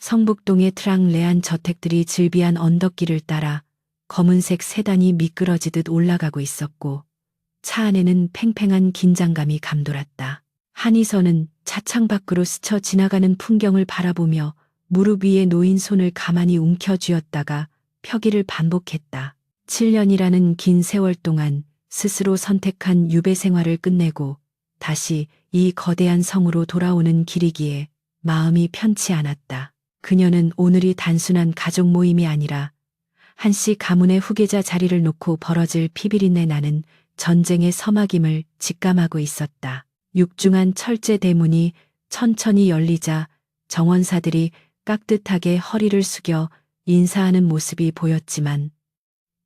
성북동의 트랑레안 저택들이 즐비한 언덕길을 따라 검은색 세단이 미끄러지듯 올라가고 있었고 차 안에는 팽팽한 긴장감이 감돌았다. 한희선은 차창 밖으로 스쳐 지나가는 풍경을 바라보며 무릎 위에 놓인 손을 가만히 움켜쥐었다가 펴기를 반복했다. 7년이라는 긴 세월 동안 스스로 선택한 유배 생활을 끝내고 다시 이 거대한 성으로 돌아오는 길이기에 마음이 편치 않았다. 그녀는 오늘이 단순한 가족 모임이 아니라 한씨 가문의 후계자 자리를 놓고 벌어질 피비린내 나는 전쟁의 서막임을 직감하고 있었다. 육중한 철제 대문이 천천히 열리자 정원사들이 깍듯하게 허리를 숙여 인사하는 모습이 보였지만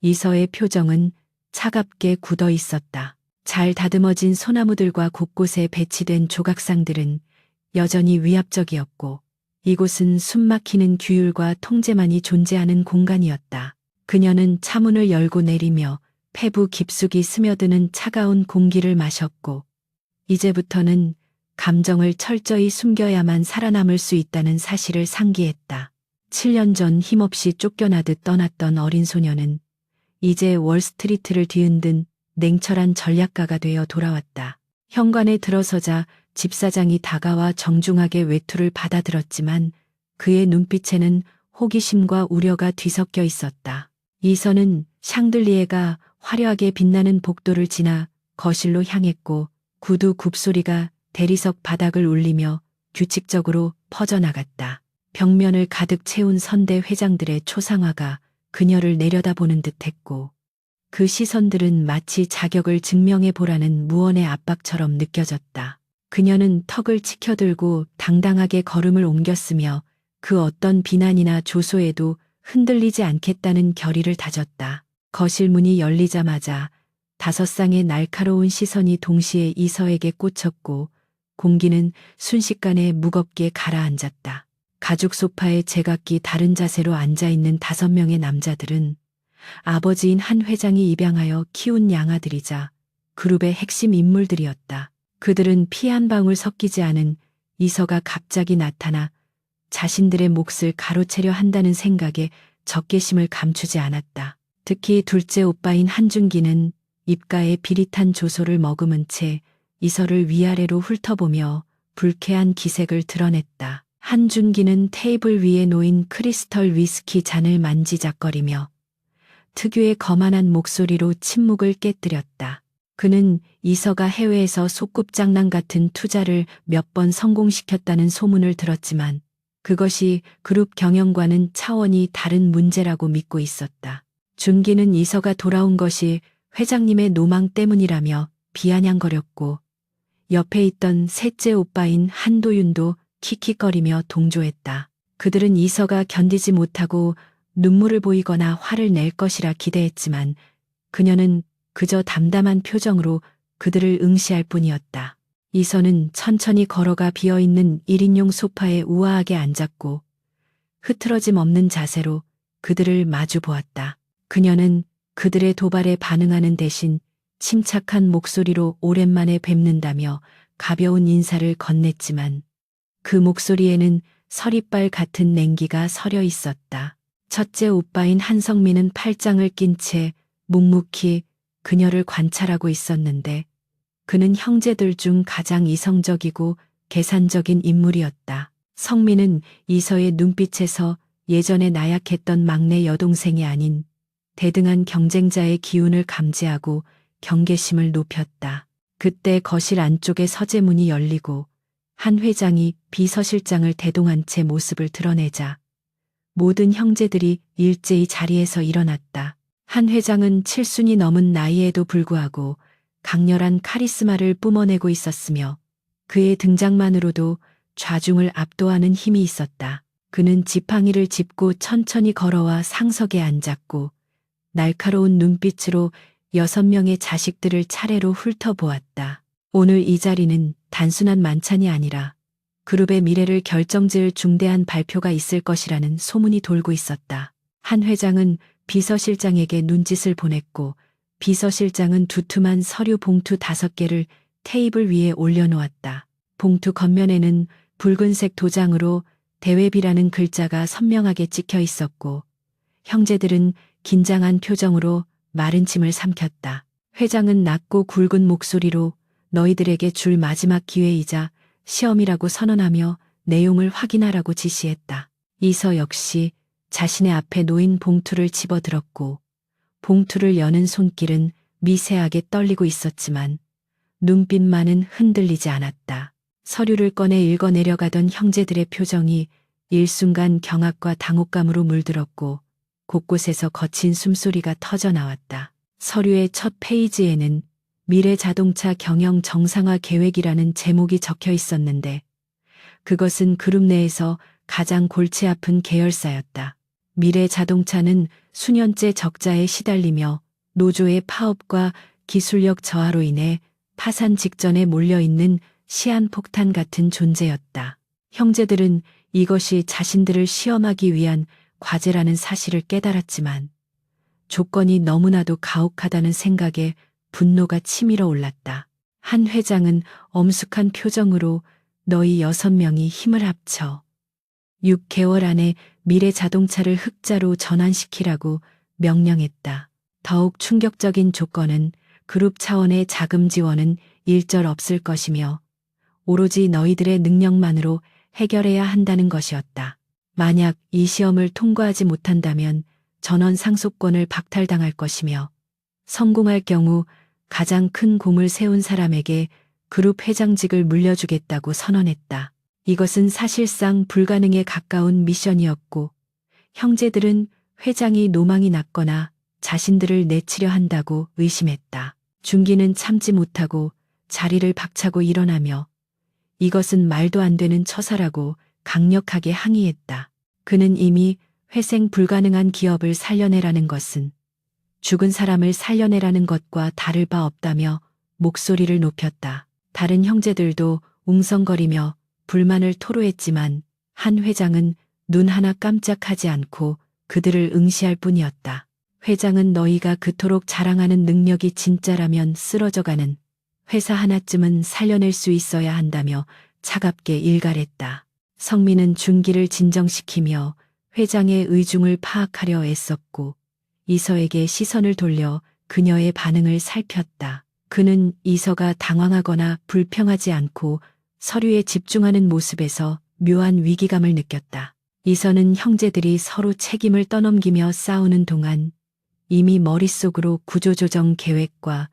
이서의 표정은 차갑게 굳어 있었다. 잘 다듬어진 소나무들과 곳곳에 배치된 조각상들은 여전히 위압적이었고 이곳은 숨막히는 규율과 통제만이 존재하는 공간이었다. 그녀는 차문을 열고 내리며 폐부 깊숙이 스며드는 차가운 공기를 마셨고 이제부터는 감정을 철저히 숨겨야만 살아남을 수 있다는 사실을 상기했다. 7년 전 힘없이 쫓겨나듯 떠났던 어린 소녀는 이제 월스트리트를 뒤흔든 냉철한 전략가가 되어 돌아왔다. 현관에 들어서자 집사장이 다가와 정중하게 외투를 받아들었지만 그의 눈빛에는 호기심과 우려가 뒤섞여 있었다. 이선은 샹들리에가 화려하게 빛나는 복도를 지나 거실로 향했고 구두 굽소리가 대리석 바닥을 울리며 규칙적으로 퍼져나갔다. 벽면을 가득 채운 선대 회장들의 초상화가 그녀를 내려다보는 듯했고 그 시선들은 마치 자격을 증명해 보라는 무언의 압박처럼 느껴졌다. 그녀는 턱을 치켜들고 당당하게 걸음을 옮겼으며 그 어떤 비난이나 조소에도 흔들리지 않겠다는 결의를 다졌다. 거실 문이 열리자마자 5쌍의 날카로운 시선이 동시에 이서에게 꽂혔고 공기는 순식간에 무겁게 가라앉았다. 가죽 소파에 제각기 다른 자세로 앉아있는 5명의 남자들은 아버지인 한 회장이 입양하여 키운 양아들이자 그룹의 핵심 인물들이었다. 그들은 피 한 방울 섞이지 않은 이서가 갑자기 나타나 자신들의 몫을 가로채려 한다는 생각에 적개심을 감추지 않았다. 특히 둘째 오빠인 한준기는 입가에 비릿한 조소를 머금은 채 이서를 위아래로 훑어보며 불쾌한 기색을 드러냈다. 한준기는 테이블 위에 놓인 크리스털 위스키 잔을 만지작거리며 특유의 거만한 목소리로 침묵을 깨뜨렸다. 그는 이서가 해외에서 소꿉장난 같은 투자를 몇 번 성공시켰다는 소문을 들었지만 그것이 그룹 경영과는 차원이 다른 문제라고 믿고 있었다. 준기는 이서가 돌아온 것이 회장님의 노망 때문이라며 비아냥거렸고 옆에 있던 셋째 오빠인 한도윤도 킥킥거리며 동조했다. 그들은 이서가 견디지 못하고 눈물을 보이거나 화를 낼 것이라 기대했지만 그녀는 그저 담담한 표정으로 그들을 응시할 뿐이었다. 이서는 천천히 걸어가 비어있는 1인용 소파에 우아하게 앉았고 흐트러짐 없는 자세로 그들을 마주 보았다. 그녀는 그들의 도발에 반응하는 대신 침착한 목소리로 오랜만에 뵙는다며 가벼운 인사를 건넸지만 그 목소리에는 서리빨 같은 냉기가 서려 있었다. 첫째 오빠인 한성민은 팔짱을 낀 채 묵묵히 그녀를 관찰하고 있었는데 그는 형제들 중 가장 이성적이고 계산적인 인물이었다. 성민은 이서의 눈빛에서 예전에 나약했던 막내 여동생이 아닌 대등한 경쟁자의 기운을 감지하고 경계심을 높였다. 그때 거실 안쪽의 서재문이 열리고 한 회장이 비서실장을 대동한 채 모습을 드러내자 모든 형제들이 일제히 자리에서 일어났다. 한 회장은 7순이 넘은 나이에도 불구하고 강렬한 카리스마를 뿜어내고 있었으며 그의 등장만으로도 좌중을 압도하는 힘이 있었다. 그는 지팡이를 짚고 천천히 걸어와 상석에 앉았고 날카로운 눈빛으로 6명의 자식들을 차례로 훑어보았다. 오늘 이 자리는 단순한 만찬이 아니라 그룹의 미래를 결정지을 중대한 발표가 있을 것이라는 소문이 돌고 있었다. 한 회장은 비서실장에게 눈짓을 보냈고 비서실장은 두툼한 서류 봉투 5개를 테이블 위에 올려놓았다. 봉투 겉면에는 붉은색 도장으로 대회비라는 글자가 선명하게 찍혀 있었고 형제들은 긴장한 표정으로 마른 침을 삼켰다. 회장은 낮고 굵은 목소리로 너희들에게 줄 마지막 기회이자 시험이라고 선언하며 내용을 확인하라고 지시했다. 이서 역시 자신의 앞에 놓인 봉투를 집어들었고 봉투를 여는 손길은 미세하게 떨리고 있었지만 눈빛만은 흔들리지 않았다. 서류를 꺼내 읽어내려가던 형제들의 표정이 일순간 경악과 당혹감으로 물들었고 곳곳에서 거친 숨소리가 터져나왔다. 서류의 첫 페이지에는 미래자동차 경영 정상화 계획이라는 제목이 적혀 있었는데 그것은 그룹 내에서 가장 골치 아픈 계열사였다. 미래자동차는 수년째 적자에 시달리며 노조의 파업과 기술력 저하로 인해 파산 직전에 몰려있는 시한폭탄 같은 존재였다. 형제들은 이것이 자신들을 시험하기 위한 과제라는 사실을 깨달았지만 조건이 너무나도 가혹하다는 생각에 분노가 치밀어 올랐다. 한 회장은 엄숙한 표정으로 너희 6명이 힘을 합쳐 6개월 안에 미래자동차를 흑자로 전환시키라고 명령했다. 더욱 충격적인 조건은 그룹 차원의 자금 지원은 일절 없을 것이며 오로지 너희들의 능력만으로 해결해야 한다는 것이었다. 만약 이 시험을 통과하지 못한다면 전원 상속권을 박탈당할 것이며 성공할 경우 가장 큰 공을 세운 사람에게 그룹 회장직을 물려주겠다고 선언했다. 이것은 사실상 불가능에 가까운 미션이었고 형제들은 회장이 노망이 났거나 자신들을 내치려 한다고 의심했다. 준기는 참지 못하고 자리를 박차고 일어나며 이것은 말도 안 되는 처사라고 강력하게 항의했다. 그는 이미 회생 불가능한 기업을 살려내라는 것은 죽은 사람을 살려내라는 것과 다를 바 없다며 목소리를 높였다. 다른 형제들도 웅성거리며 불만을 토로했지만 한 회장은 눈 하나 깜짝하지 않고 그들을 응시할 뿐이었다. 회장은 너희가 그토록 자랑하는 능력이 진짜라면 쓰러져가는 회사 하나쯤은 살려낼 수 있어야 한다며 차갑게 일갈했다. 성민은 준기를 진정시키며 회장의 의중을 파악하려 애썼고 이서에게 시선을 돌려 그녀의 반응을 살폈다. 그는 이서가 당황하거나 불평하지 않고 서류에 집중하는 모습에서 묘한 위기감을 느꼈다. 이서는 형제들이 서로 책임을 떠넘기며 싸우는 동안 이미 머릿속으로 구조조정 계획과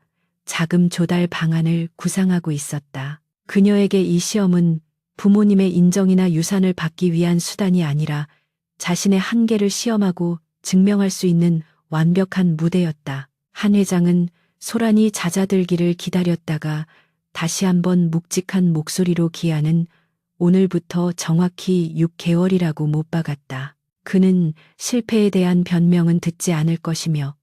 자금 조달 방안을 구상하고 있었다. 그녀에게 이 시험은 부모님의 인정이나 유산을 받기 위한 수단이 아니라 자신의 한계를 시험하고 증명할 수 있는 완벽한 무대였다. 한 회장은 소란이 잦아들기를 기다렸다가 다시 한번 묵직한 목소리로 기한은 오늘부터 정확히 6개월이라고 못 박았다. 그는 실패에 대한 변명은 듣지 않을 것이며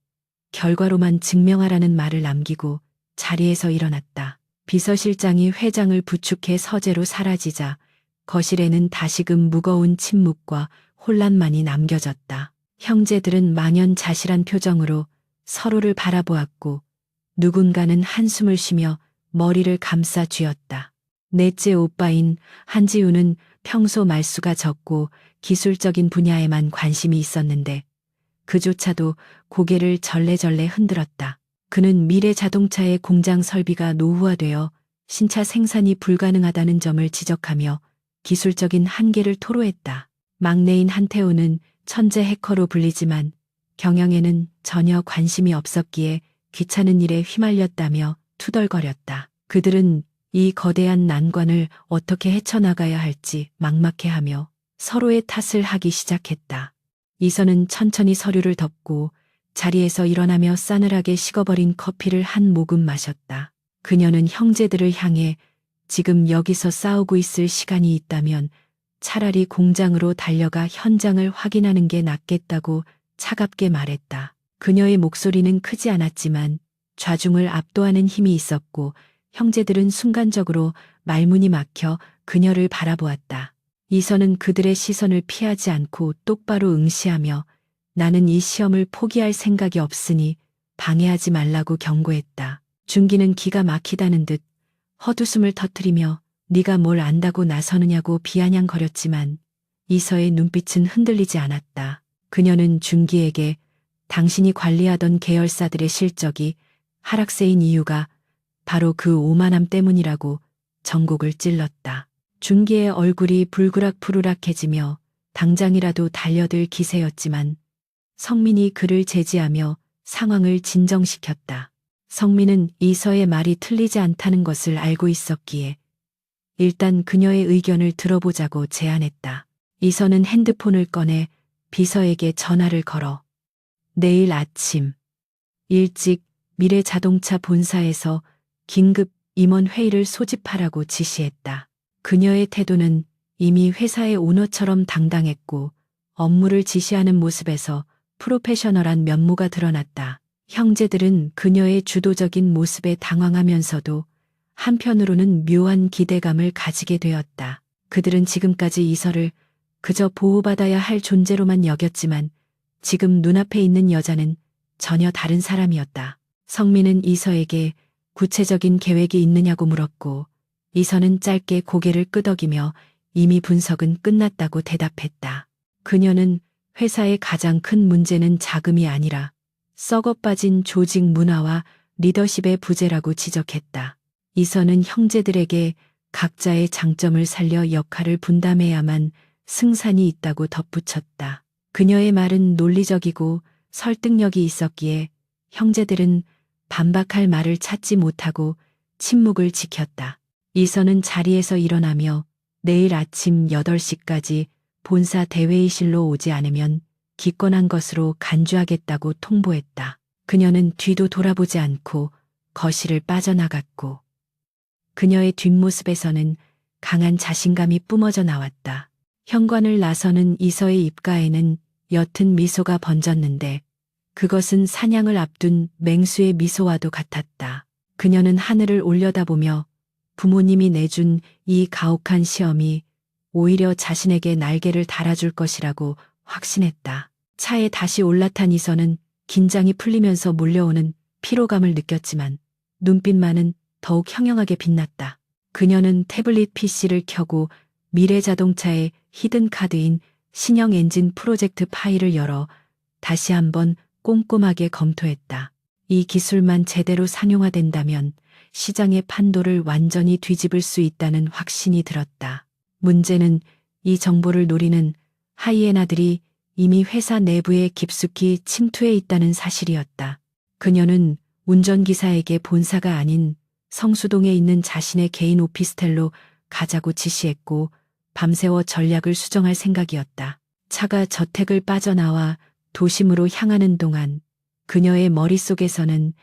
결과로만 증명하라는 말을 남기고 자리에서 일어났다. 비서실장이 회장을 부축해 서재로 사라지자 거실에는 다시금 무거운 침묵과 혼란만이 남겨졌다. 형제들은 망연자실한 표정으로 서로를 바라보았고 누군가는 한숨을 쉬며 머리를 감싸 쥐었다. 넷째 오빠인 한지우는 평소 말수가 적고 기술적인 분야에만 관심이 있었는데 그조차도 고개를 절레절레 흔들었다. 그는 미래자동차의 공장 설비가 노후화되어 신차 생산이 불가능하다는 점을 지적하며 기술적인 한계를 토로했다. 막내인 한태호는 천재 해커로 불리지만 경영에는 전혀 관심이 없었기에 귀찮은 일에 휘말렸다며 투덜거렸다. 그들은 이 거대한 난관을 어떻게 헤쳐나가야 할지 막막해하며 서로의 탓을 하기 시작했다. 이선은 천천히 서류를 덮고 자리에서 일어나며 싸늘하게 식어버린 커피를 한 모금 마셨다. 그녀는 형제들을 향해 지금 여기서 싸우고 있을 시간이 있다면 차라리 공장으로 달려가 현장을 확인하는 게 낫겠다고 차갑게 말했다. 그녀의 목소리는 크지 않았지만 좌중을 압도하는 힘이 있었고 형제들은 순간적으로 말문이 막혀 그녀를 바라보았다. 이선은 그들의 시선을 피하지 않고 똑바로 응시하며 나는 이 시험을 포기할 생각이 없으니 방해하지 말라고 경고했다. 준기는 기가 막히다는 듯 헛웃음을 터뜨리며 네가 뭘 안다고 나서느냐고 비아냥거렸지만 이서의 눈빛은 흔들리지 않았다. 그녀는 준기에게 당신이 관리하던 계열사들의 실적이 하락세인 이유가 바로 그 오만함 때문이라고 전곡을 찔렀다. 준기의 얼굴이 불그락푸르락해지며 당장이라도 달려들 기세였지만 성민이 그를 제지하며 상황을 진정시켰다. 성민은 이서의 말이 틀리지 않다는 것을 알고 있었기에 일단 그녀의 의견을 들어보자고 제안했다. 이서는 핸드폰을 꺼내 비서에게 전화를 걸어 내일 아침 일찍 미래자동차 본사에서 긴급 임원 회의를 소집하라고 지시했다. 그녀의 태도는 이미 회사의 오너처럼 당당했고 업무를 지시하는 모습에서 프로페셔널한 면모가 드러났다. 형제들은 그녀의 주도적인 모습에 당황하면서도 한편으로는 묘한 기대감을 가지게 되었다. 그들은 지금까지 이서를 그저 보호받아야 할 존재로만 여겼지만 지금 눈앞에 있는 여자는 전혀 다른 사람이었다. 성민은 이서에게 구체적인 계획이 있느냐고 물었고 이서는 짧게 고개를 끄덕이며 이미 분석은 끝났다고 대답했다. 그녀는 회사의 가장 큰 문제는 자금이 아니라 썩어빠진 조직 문화와 리더십의 부재라고 지적했다. 이서는 형제들에게 각자의 장점을 살려 역할을 분담해야만 승산이 있다고 덧붙였다. 그녀의 말은 논리적이고 설득력이 있었기에 형제들은 반박할 말을 찾지 못하고 침묵을 지켰다. 이서는 자리에서 일어나며 내일 아침 8시까지 본사 대회의실로 오지 않으면 기권한 것으로 간주하겠다고 통보했다. 그녀는 뒤도 돌아보지 않고 거실을 빠져나갔고 그녀의 뒷모습에서는 강한 자신감이 뿜어져 나왔다. 현관을 나서는 이서의 입가에는 옅은 미소가 번졌는데 그것은 사냥을 앞둔 맹수의 미소와도 같았다. 그녀는 하늘을 올려다보며 부모님이 내준 이 가혹한 시험이 오히려 자신에게 날개를 달아줄 것이라고 확신했다. 차에 다시 올라탄 이서는 긴장이 풀리면서 몰려오는 피로감을 느꼈지만 눈빛만은 더욱 형형하게 빛났다. 그녀는 태블릿 PC를 켜고 미래자동차의 히든카드인 신형 엔진 프로젝트 파일을 열어 다시 한번 꼼꼼하게 검토했다. 이 기술만 제대로 상용화된다면 시장의 판도를 완전히 뒤집을 수 있다는 확신이 들었다. 문제는 이 정보를 노리는 하이에나들이 이미 회사 내부에 깊숙이 침투해 있다는 사실이었다. 그녀는 운전기사에게 본사가 아닌 성수동에 있는 자신의 개인 오피스텔로 가자고 지시했고 밤새워 전략을 수정할 생각이었다. 차가 저택을 빠져나와 도심으로 향하는 동안 그녀의 머릿속에서는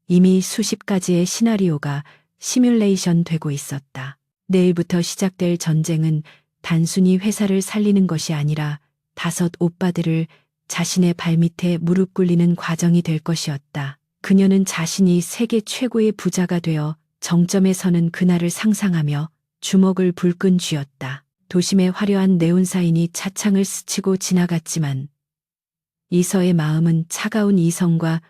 이미 수십 가지의 시나리오가 시뮬레이션 되고 있었다. 내일부터 시작될 전쟁은 단순히 회사를 살리는 것이 아니라 5 오빠들을 자신의 발밑에 무릎 꿇리는 과정이 될 것이었다. 그녀는 자신이 세계 최고의 부자가 되어 정점에 서는 그날을 상상하며 주먹을 불끈 쥐었다. 도심의 화려한 네온사인이 차창을 스치고 지나갔지만 이서의 마음은 차가운 이성과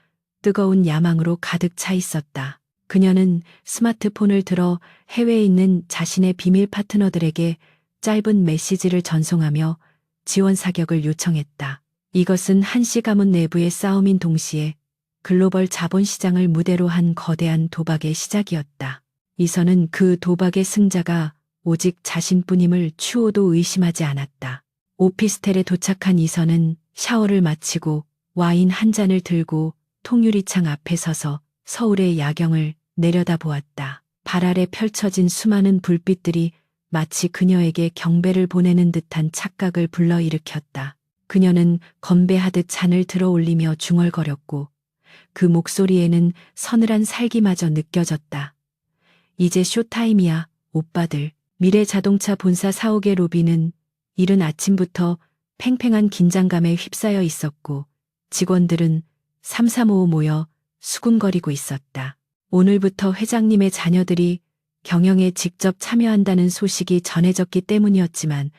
뜨거운 야망으로 가득 차 있었다. 그녀는 스마트폰을 들어 해외에 있는 자신의 비밀 파트너들에게 짧은 메시지를 전송하며 지원 사격을 요청했다. 이것은 한시 가문 내부의 싸움인 동시에 글로벌 자본시장을 무대로 한 거대한 도박의 시작이었다. 이서는 그 도박의 승자가 오직 자신뿐임을 추호도 의심하지 않았다. 오피스텔에 도착한 이서는 샤워를 마치고 와인 한 잔을 들고 통유리창 앞에 서서 서울의 야경을 내려다보았다. 발 아래 펼쳐진 수많은 불빛들이 마치 그녀에게 경배를 보내는 듯한 착각을 불러일으켰다. 그녀는 건배하듯 잔을 들어 올리며 중얼거렸고 그 목소리에는 서늘한 살기마저 느껴졌다. 이제 쇼타임이야, 오빠들. 미래자동차 본사 사옥의 로비는 이른 아침부터 팽팽한 긴장감에 휩싸여 있었고 직원들은 삼삼오오 모여 수군거리고 있었다. 오늘부터 회장님의 자녀들이 경영에 직접 참여한다는 소식이 전해졌기 때문이었지만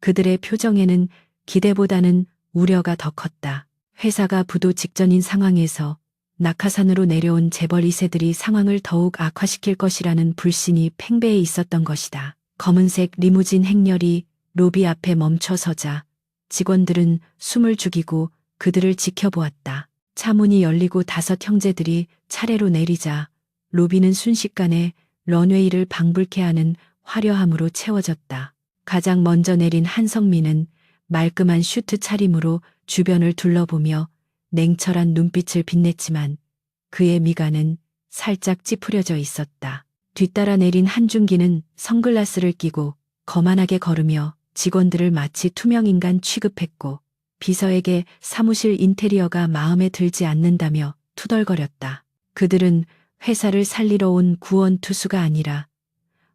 그들의 표정에는 기대보다는 우려가 더 컸다. 회사가 부도 직전인 상황에서 낙하산으로 내려온 재벌 2세들이 상황을 더욱 악화시킬 것이라는 불신이 팽배해 있었던 것이다. 검은색 리무진 행렬이 로비 앞에 멈춰서자 직원들은 숨을 죽이고 그들을 지켜보았다. 차 문이 열리고 5 형제들이 차례로 내리자 로비는 순식간에 런웨이를 방불케 하는 화려함으로 채워졌다. 가장 먼저 내린 한성민은 말끔한 슈트 차림으로 주변을 둘러보며 냉철한 눈빛을 빛냈지만 그의 미간은 살짝 찌푸려져 있었다. 뒤따라 내린 한준기는 선글라스를 끼고 거만하게 걸으며 직원들을 마치 투명인간 취급했고 비서에게 사무실 인테리어가 마음에 들지 않는다며 투덜거렸다. 그들은 회사를 살리러 온 구원투수가 아니라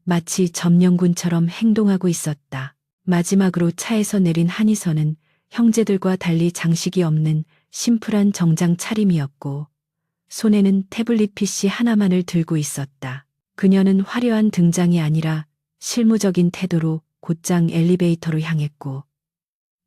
마치 점령군처럼 행동하고 있었다. 마지막으로 차에서 내린 한희선은 형제들과 달리 장식이 없는 심플한 정장 차림이었고 손에는 태블릿 PC 하나만을 들고 있었다. 그녀는 화려한 등장이 아니라 실무적인 태도로 곧장 엘리베이터로 향했고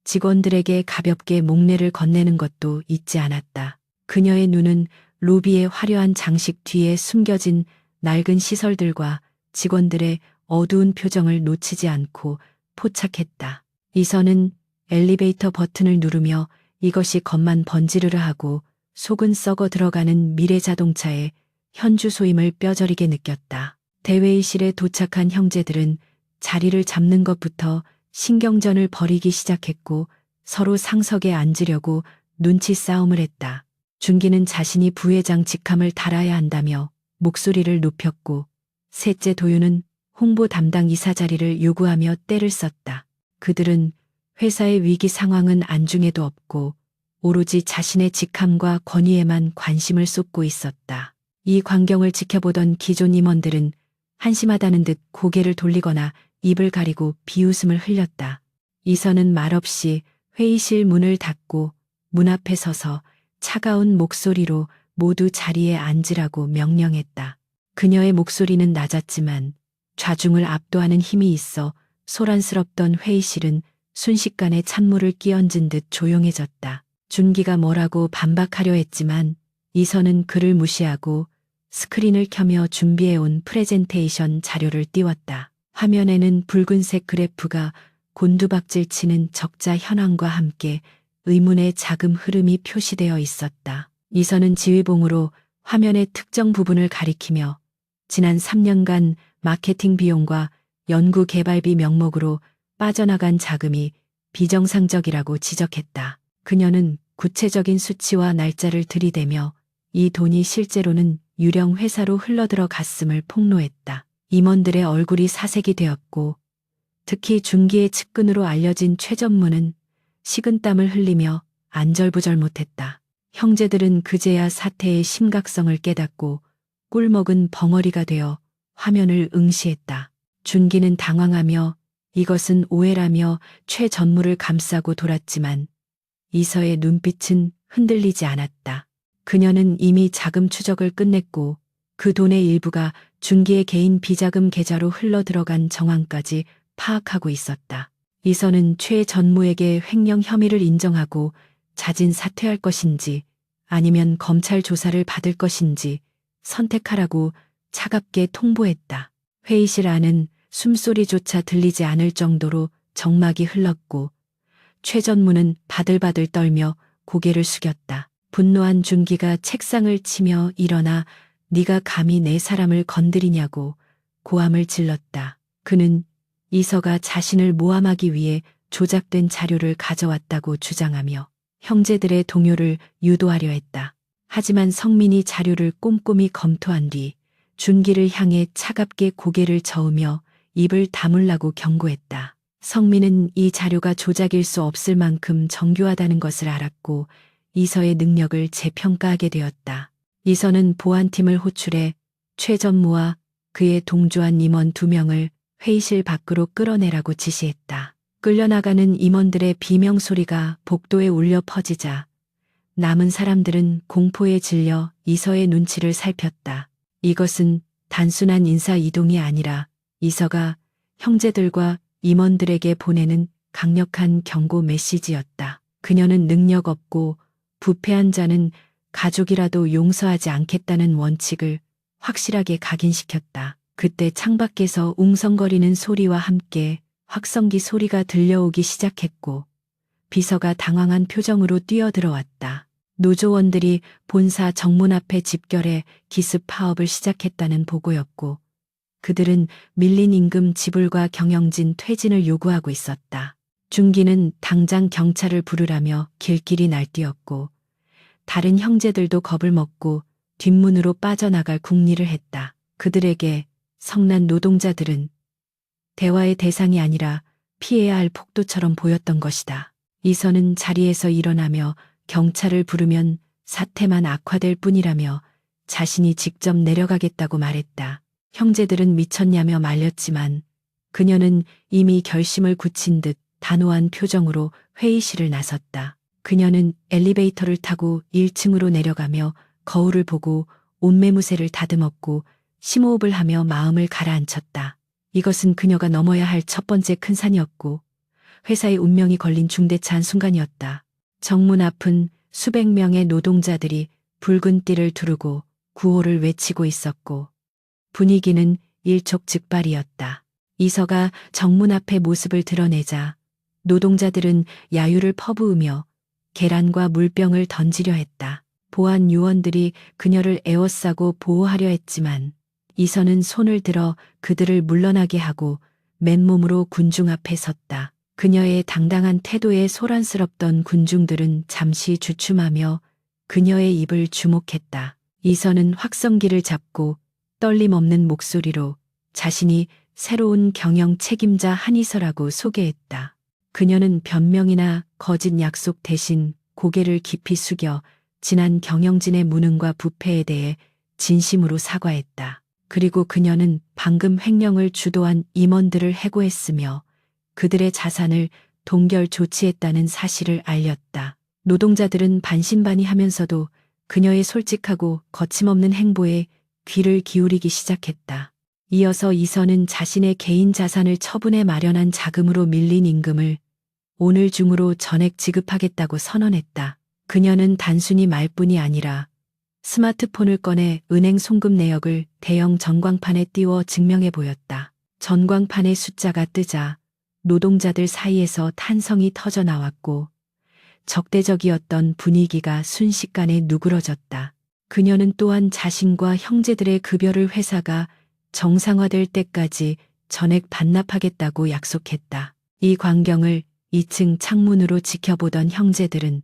직원들에게 가볍게 목례를 건네는 것도 잊지 않았다. 그녀의 눈은 로비의 화려한 장식 뒤에 숨겨진 낡은 시설들과 직원들의 어두운 표정을 놓치지 않고 포착했다. 이선은 엘리베이터 버튼을 누르며 이것이 겉만 번지르르 하고 속은 썩어 들어가는 미래 자동차의 현주소임을 뼈저리게 느꼈다. 대회의실에 도착한 형제들은 자리를 잡는 것부터 신경전을 벌이기 시작했고 서로 상석에 앉으려고 눈치 싸움을 했다. 준기는 자신이 부회장 직함을 달아야 한다며 목소리를 높였고 셋째 도윤은 홍보 담당 이사 자리를 요구하며 떼를 썼다. 그들은 회사의 위기 상황은 안중에도 없고 오로지 자신의 직함과 권위에만 관심을 쏟고 있었다. 이 광경을 지켜보던 기존 임원들은 한심하다는 듯 고개를 돌리거나 입을 가리고 비웃음을 흘렸다. 이선은 말없이 회의실 문을 닫고 문 앞에 서서 차가운 목소리로 모두 자리에 앉으라고 명령했다. 그녀의 목소리는 낮았지만 좌중을 압도하는 힘이 있어 소란스럽던 회의실은 순식간에 찬물을 끼얹은 듯 조용해졌다. 준기가 뭐라고 반박하려 했지만 이선은 그를 무시하고 스크린을 켜며 준비해온 프레젠테이션 자료를 띄웠다. 화면에는 붉은색 그래프가 곤두박질 치는 적자 현황과 함께 의문의 자금 흐름이 표시되어 있었다. 이선은 지휘봉으로 화면의 특정 부분을 가리키며 지난 3년간 마케팅 비용과 연구 개발비 명목으로 빠져나간 자금이 비정상적이라고 지적했다. 그녀는 구체적인 수치와 날짜를 들이대며 이 돈이 실제로는 유령 회사로 흘러들어갔음을 폭로했다. 임원들의 얼굴이 사색이 되었고 특히 준기의 측근으로 알려진 최 전무는 식은땀을 흘리며 안절부절 못했다. 형제들은 그제야 사태의 심각성을 깨닫고 꿀먹은 벙어리가 되어 화면을 응시했다. 준기는 당황하며 이것은 오해라며 최 전무를 감싸고 돌았지만 이서의 눈빛은 흔들리지 않았다. 그녀는 이미 자금 추적을 끝냈고 그 돈의 일부가 준기의 개인 비자금 계좌로 흘러들어간 정황까지 파악하고 있었다. 이선은 최 전무에게 횡령 혐의를 인정하고 자진 사퇴할 것인지 아니면 검찰 조사를 받을 것인지 선택하라고 차갑게 통보했다. 회의실 안은 숨소리조차 들리지 않을 정도로 정막이 흘렀고 최 전무는 바들바들 떨며 고개를 숙였다. 분노한 준기가 책상을 치며 일어나 네가 감히 내 사람을 건드리냐고 고함을 질렀다. 그는 이서가 자신을 모함하기 위해 조작된 자료를 가져왔다고 주장하며 형제들의 동요를 유도하려 했다. 하지만 성민이 자료를 꼼꼼히 검토한 뒤 준기를 향해 차갑게 고개를 저으며 입을 다물라고 경고했다. 성민은 이 자료가 조작일 수 없을 만큼 정교하다는 것을 알았고 이서의 능력을 재평가하게 되었다. 이서는 보안팀을 호출해 최 전무와 그의 동조한 임원 2명을 회의실 밖으로 끌어내라고 지시했다. 끌려나가는 임원들의 비명 소리가 복도에 울려 퍼지자 남은 사람들은 공포에 질려 이서의 눈치를 살폈다. 이것은 단순한 인사 이동이 아니라 이서가 형제들과 임원들에게 보내는 강력한 경고 메시지였다. 그녀는 능력 없고 부패한 자는 가족이라도 용서하지 않겠다는 원칙을 확실하게 각인시켰다. 그때 창밖에서 웅성거리는 소리와 함께 확성기 소리가 들려오기 시작했고 비서가 당황한 표정으로 뛰어들어왔다. 노조원들이 본사 정문 앞에 집결해 기습 파업을 시작했다는 보고였고 그들은 밀린 임금 지불과 경영진 퇴진을 요구하고 있었다. 준기는 당장 경찰을 부르라며 길길이 날뛰었고 다른 형제들도 겁을 먹고 뒷문으로 빠져나갈 궁리를 했다. 그들에게 성난 노동자들은 대화의 대상이 아니라 피해야 할 폭도처럼 보였던 것이다. 이선은 자리에서 일어나며 경찰을 부르면 사태만 악화될 뿐이라며 자신이 직접 내려가겠다고 말했다. 형제들은 미쳤냐며 말렸지만 그녀는 이미 결심을 굳힌 듯 단호한 표정으로 회의실을 나섰다. 그녀는 엘리베이터를 타고 1층으로 내려가며 거울을 보고 옷매무새를 다듬었고 심호흡을 하며 마음을 가라앉혔다. 이것은 그녀가 넘어야 할 첫 번째 큰 산이었고 회사의 운명이 걸린 중대차한 순간이었다. 정문 앞은 수백 명의 노동자들이 붉은 띠를 두르고 구호를 외치고 있었고 분위기는 일촉즉발이었다. 이서가 정문 앞에 모습을 드러내자 노동자들은 야유를 퍼부으며 계란과 물병을 던지려 했다. 보안 요원들이 그녀를 에워싸고 보호하려 했지만 이서는 손을 들어 그들을 물러나게 하고 맨몸으로 군중 앞에 섰다. 그녀의 당당한 태도에 소란스럽던 군중들은 잠시 주춤하며 그녀의 입을 주목했다. 이서는 확성기를 잡고 떨림 없는 목소리로 자신이 새로운 경영 책임자 한이서라고 소개했다. 그녀는 변명이나 거짓 약속 대신 고개를 깊이 숙여 지난 경영진의 무능과 부패에 대해 진심으로 사과했다. 그리고 그녀는 방금 횡령을 주도한 임원들을 해고했으며 그들의 자산을 동결 조치했다는 사실을 알렸다. 노동자들은 반신반의하면서도 그녀의 솔직하고 거침없는 행보에 귀를 기울이기 시작했다. 이어서 이선은 자신의 개인 자산을 처분해 마련한 자금으로 밀린 임금을 오늘 중으로 전액 지급하겠다고 선언했다. 그녀는 단순히 말뿐이 아니라 스마트폰을 꺼내 은행 송금 내역을 대형 전광판에 띄워 증명해 보였다. 전광판의 숫자가 뜨자 노동자들 사이에서 탄성이 터져 나왔고 적대적이었던 분위기가 순식간에 누그러졌다. 그녀는 또한 자신과 형제들의 급여를 회사가 정상화될 때까지 전액 반납하겠다고 약속했다. 이 광경을 2층 창문으로 지켜보던 형제들은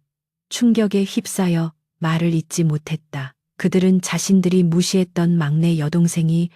충격에 휩싸여 말을 잇지 못했다. 그들은 자신들이 무시했던 막내 여동생이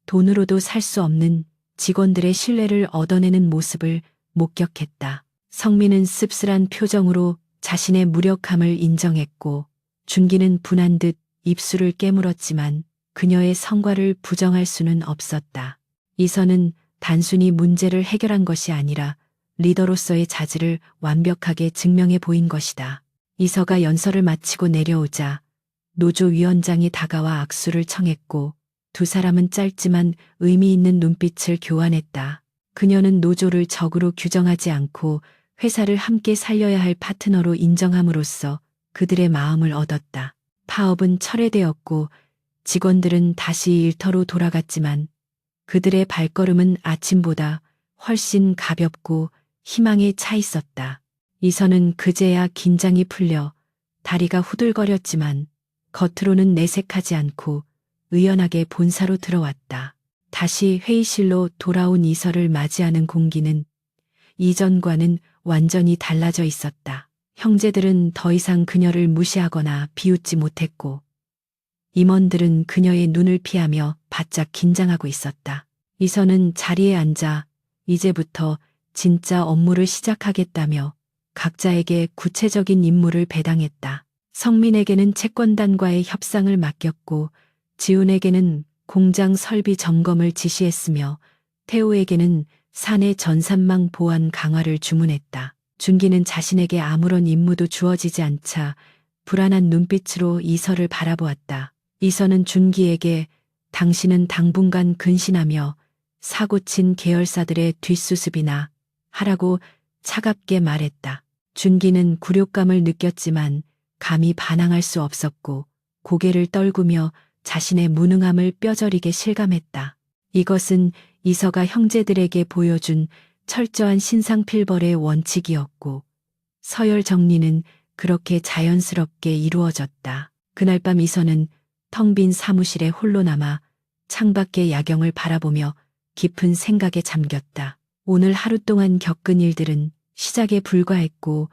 돈으로도 살 수 없는 직원들의 신뢰를 얻어내는 모습을 목격했다. 성민은 씁쓸한 표정으로 자신의 무력함을 인정했고 준기는 분한 듯 입술을 깨물었지만 그녀의 성과를 부정할 수는 없었다. 이선은 단순히 문제를 해결한 것이 아니라 리더로서의 자질을 완벽하게 증명해 보인 것이다. 이서가 연설을 마치고 내려오자 노조위원장이 다가와 악수를 청했고 두 사람은 짧지만 의미 있는 눈빛을 교환했다. 그녀는 노조를 적으로 규정하지 않고 회사를 함께 살려야 할 파트너로 인정함으로써 그들의 마음을 얻었다. 파업은 철회되었고 직원들은 다시 일터로 돌아갔지만 그들의 발걸음은 아침보다 훨씬 가볍고 희망에 차 있었다. 이선은 그제야 긴장이 풀려 다리가 후들거렸지만 겉으로는 내색하지 않고 의연하게 본사로 들어왔다. 다시 회의실로 돌아온 이서를 맞이하는 공기는 이전과는 완전히 달라져 있었다. 형제들은 더 이상 그녀를 무시하거나 비웃지 못했고 임원들은 그녀의 눈을 피하며 바짝 긴장하고 있었다. 이서는 자리에 앉아 이제부터 진짜 업무를 시작하겠다며 각자에게 구체적인 임무를 배당했다. 성민에게는 채권단과의 협상을 맡겼고 지훈에게는 공장 설비 점검을 지시했으며 태우에게는 사내 전산망 보안 강화를 주문했다. 준기는 자신에게 아무런 임무도 주어지지 않자 불안한 눈빛으로 이서를 바라보았다. 이서는 준기에게 당신은 당분간 근신하며 사고친 계열사들의 뒷수습이나 하라고 차갑게 말했다. 준기는 굴욕감을 느꼈지만 감히 반항할 수 없었고 고개를 떨구며 자신의 무능함을 뼈저리게 실감했다. 이것은 이서가 형제들에게 보여준 철저한 신상필벌의 원칙이었고 서열 정리는 그렇게 자연스럽게 이루어졌다. 그날 밤 이선은 텅 빈 사무실에 홀로 남아 창밖의 야경을 바라보며 깊은 생각에 잠겼다. 오늘 하루 동안 겪은 일들은 시작에 불과했고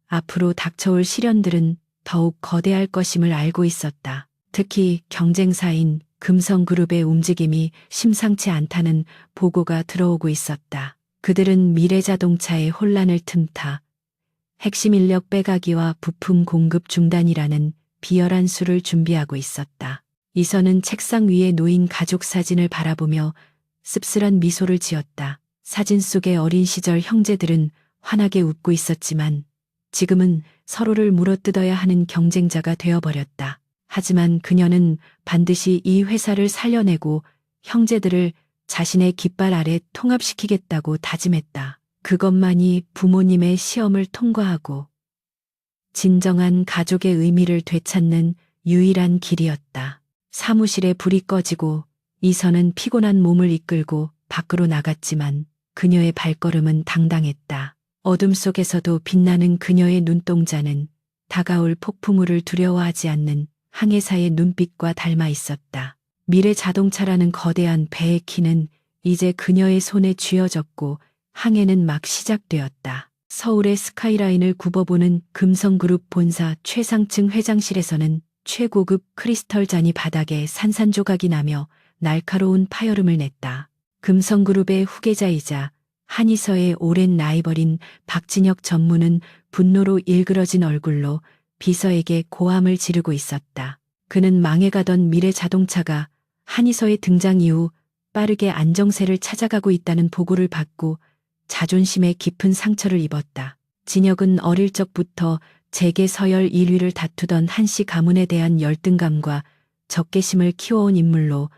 앞으로 닥쳐올 시련들은 더욱 거대할 것임을 알고 있었다. 특히 경쟁사인 금성그룹의 움직임이 심상치 않다는 보고가 들어오고 있었다. 그들은 미래자동차의 혼란을 틈타 핵심 인력 빼가기와 부품 공급 중단이라는 비열한 수를 준비하고 있었다. 이선은 책상 위에 놓인 가족 사진을 바라보며 씁쓸한 미소를 지었다. 사진 속의 어린 시절 형제들은 환하게 웃고 있었지만 지금은 서로를 물어뜯어야 하는 경쟁자가 되어버렸다. 하지만 그녀는 반드시 이 회사를 살려내고 형제들을 자신의 깃발 아래 통합시키겠다고 다짐했다. 그것만이 부모님의 시험을 통과하고 진정한 가족의 의미를 되찾는 유일한 길이었다. 사무실에 불이 꺼지고 이선은 피곤한 몸을 이끌고 밖으로 나갔지만 그녀의 발걸음은 당당했다. 어둠 속에서도 빛나는 그녀의 눈동자는 다가올 폭풍우를 두려워하지 않는 항해사의 눈빛과 닮아 있었다. 미래 자동차라는 거대한 배의 키는 이제 그녀의 손에 쥐어졌고 항해는 막 시작되었다. 서울의 스카이라인을 굽어보는 금성그룹 본사 최상층 회장실에서는 최고급 크리스털 잔이 바닥에 산산조각이 나며 날카로운 파열음을 냈다. 금성그룹의 후계자이자 한의서의 오랜 라이벌인 박진혁 전무는 분노로 일그러진 얼굴로 비서에게 고함을 지르고 있었다. 그는 망해가던 미래자동차가 한의서의 등장 이후 빠르게 안정세를 찾아가고 있다는 보고를 받고 자존심에 깊은 상처를 입었다. 진혁은 어릴 적부터 재계 서열 1위를 다투던 한씨 가문에 대한 열등감과 적개심을 키워온 인물로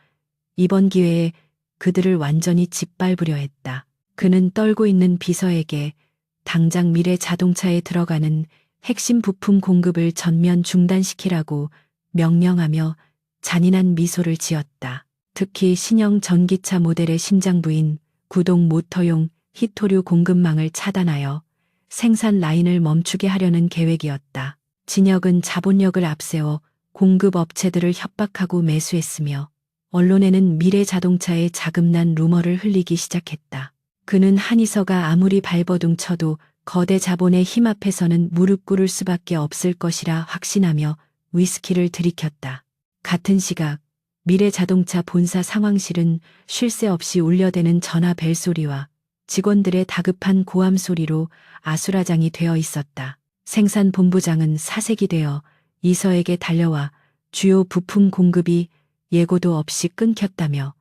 이번 기회에 그들을 완전히 짓밟으려 했다. 그는 떨고 있는 비서에게 당장 미래 자동차에 들어가는 핵심 부품 공급을 전면 중단시키라고 명령하며 잔인한 미소를 지었다. 특히 신형 전기차 모델의 심장부인 구동 모터용 히토류 공급망을 차단하여 생산 라인을 멈추게 하려는 계획이었다. 진혁은 자본력을 앞세워 공급 업체들을 협박하고 매수했으며 언론에는 미래 자동차의 자금난 루머를 흘리기 시작했다. 그는 한의서가 아무리 발버둥 쳐도 거대 자본의 힘 앞에서는 무릎 꿇을 수밖에 없을 것이라 확신하며 위스키를 들이켰다. 같은 시각 미래 자동차 본사 상황실은 쉴 새 없이 울려대는 전화 벨소리와 직원들의 다급한 고함 소리로 아수라장이 되어 있었다. 생산본부장은 사색이 되어 이서에게 달려와 주요 부품 공급이 예고도 없이 끊겼다며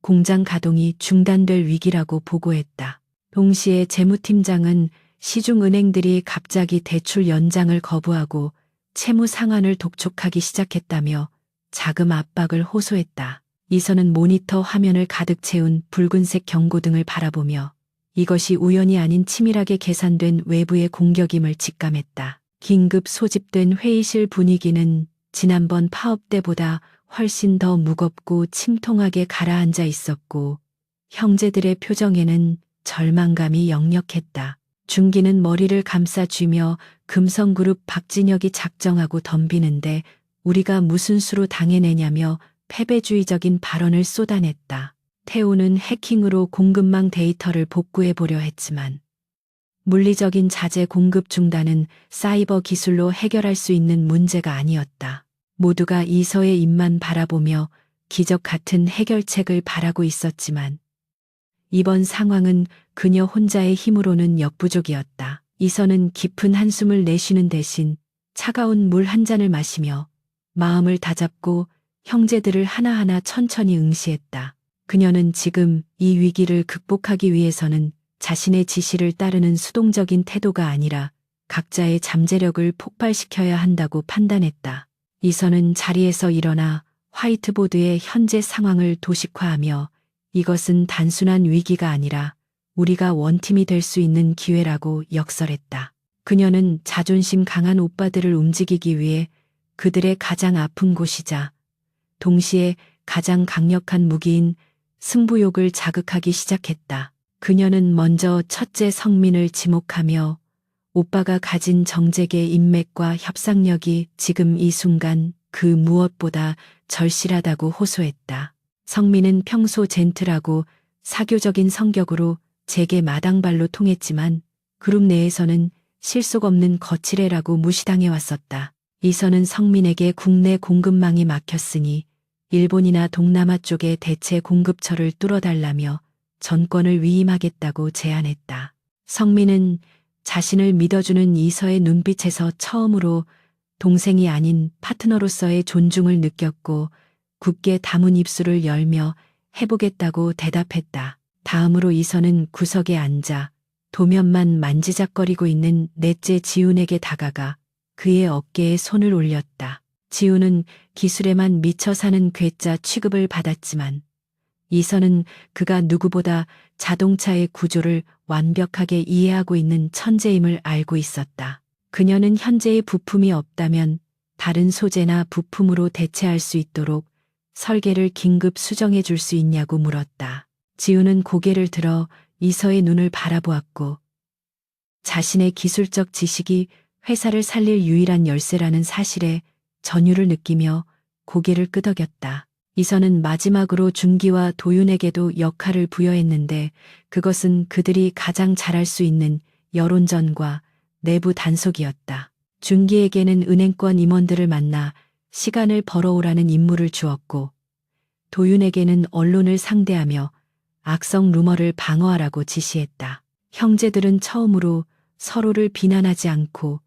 공장 가동이 중단될 위기라고 보고했다. 동시에 재무팀장은 시중은행들이 갑자기 대출 연장을 거부하고 채무 상환을 독촉하기 시작했다며 자금 압박을 호소했다. 이선은 모니터 화면을 가득 채운 붉은색 경고등을 바라보며 이것이 우연이 아닌 치밀하게 계산된 외부의 공격임을 직감했다. 긴급 소집된 회의실 분위기는 지난번 파업 때보다 훨씬 더 무겁고 침통하게 가라앉아 있었고 형제들의 표정에는 절망감이 역력했다. 중기는 머리를 감싸쥐며 금성그룹 박진혁이 작정하고 덤비는데 우리가 무슨 수로 당해내냐며 패배주의적인 발언을 쏟아냈다. 태우는 해킹으로 공급망 데이터를 복구해보려 했지만 물리적인 자재 공급 중단은 사이버 기술로 해결할 수 있는 문제가 아니었다. 모두가 이서의 입만 바라보며 기적 같은 해결책을 바라고 있었지만 이번 상황은 그녀 혼자의 힘으로는 역부족이었다. 이서는 깊은 한숨을 내쉬는 대신 차가운 물 한 잔을 마시며 마음을 다잡고 형제들을 하나하나 천천히 응시했다. 그녀는 지금 이 위기를 극복하기 위해서는 자신의 지시를 따르는 수동적인 태도가 아니라 각자의 잠재력을 폭발시켜야 한다고 판단했다. 이선은 자리에서 일어나 화이트보드에 현재 상황을 도식화하며 이것은 단순한 위기가 아니라 우리가 원팀이 될 수 있는 기회라고 역설했다. 그녀는 자존심 강한 오빠들을 움직이기 위해 그들의 가장 아픈 곳이자 동시에 가장 강력한 무기인 승부욕을 자극하기 시작했다. 그녀는 먼저 첫째 성민을 지목하며 오빠가 가진 정재계 인맥과 협상력이 지금 이 순간 그 무엇보다 절실하다고 호소했다. 성민은 평소 젠틀하고 사교적인 성격으로 재계 마당발로 통했지만 그룹 내에서는 실속 없는 거칠애라고 무시당해 왔었다. 이선은 성민에게 국내 공급망이 막혔으니 일본이나 동남아 쪽에 대체 공급처를 뚫어달라며 전권을 위임하겠다고 제안했다. 성민은 자신을 믿어주는 이서의 눈빛에서 처음으로 동생이 아닌 파트너로서의 존중을 느꼈고 굳게 담은 입술을 열며 해보겠다고 대답했다. 다음으로 이서는 구석에 앉아 도면만 만지작거리고 있는 넷째 지훈에게 다가가 그의 어깨에 손을 올렸다. 지훈은 기술에만 미쳐 사는 괴짜 취급을 받았지만 이선은 그가 누구보다 자동차의 구조를 완벽하게 이해하고 있는 천재임을 알고 있었다. 그녀는 현재의 부품이 없다면 다른 소재나 부품으로 대체할 수 있도록 설계를 긴급 수정해 줄 수 있냐고 물었다. 지훈은 고개를 들어 이서의 눈을 바라보았고 자신의 기술적 지식이 회사를 살릴 유일한 열쇠라는 사실에 전율을 느끼며 고개를 끄덕였다. 이선은 마지막으로 준기와 도윤에게도 역할을 부여했는데 그것은 그들이 가장 잘할 수 있는 여론전과 내부 단속이었다. 준기에게는 은행권 임원들을 만나 시간을 벌어오라는 임무를 주었고 도윤에게는 언론을 상대하며 악성 루머를 방어하라고 지시했다. 형제들은 처음으로 서로를 비난하지 않고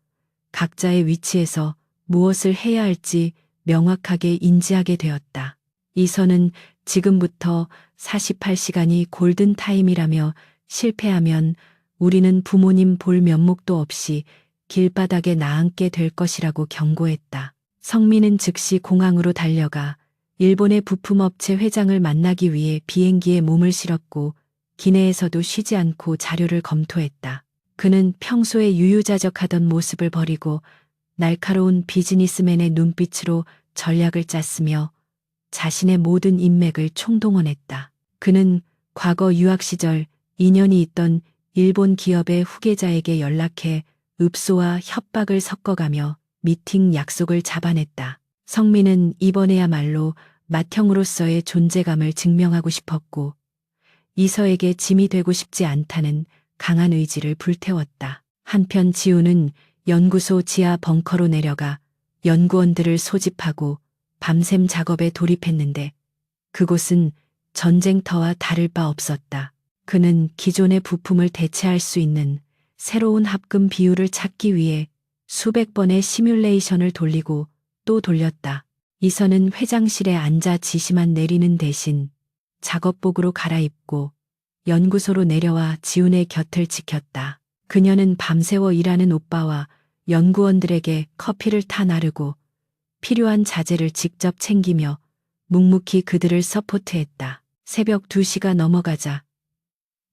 각자의 위치에서 무엇을 해야 할지 명확하게 인지하게 되었다. 이선은 지금부터 48시간이 골든타임이라며 실패하면 우리는 부모님 볼 면목도 없이 길바닥에 나앉게 될 것이라고 경고했다. 성민은 즉시 공항으로 달려가 일본의 부품업체 회장을 만나기 위해 비행기에 몸을 실었고 기내에서도 쉬지 않고 자료를 검토했다. 그는 평소에 유유자적하던 모습을 버리고 날카로운 비즈니스맨의 눈빛으로 전략을 짰으며 자신의 모든 인맥을 총동원했다. 그는 과거 유학 시절 인연이 있던 일본 기업의 후계자에게 연락해 읍소와 협박을 섞어가며 미팅 약속을 잡아냈다. 성민은 이번에야말로 맏형으로서의 존재감을 증명하고 싶었고 이서에게 짐이 되고 싶지 않다는 강한 의지를 불태웠다. 한편 지훈은 연구소 지하 벙커로 내려가 연구원들을 소집하고 밤샘 작업에 돌입했는데 그곳은 전쟁터와 다를 바 없었다. 그는 기존의 부품을 대체할 수 있는 새로운 합금 비율을 찾기 위해 수백 번의 시뮬레이션을 돌리고 또 돌렸다. 이선은 회장실에 앉아 지시만 내리는 대신 작업복으로 갈아입고 연구소로 내려와 지훈의 곁을 지켰다. 그녀는 밤새워 일하는 오빠와 연구원들에게 커피를 타 나르고 필요한 자재를 직접 챙기며 묵묵히 그들을 서포트했다. 새벽 2시가 넘어가자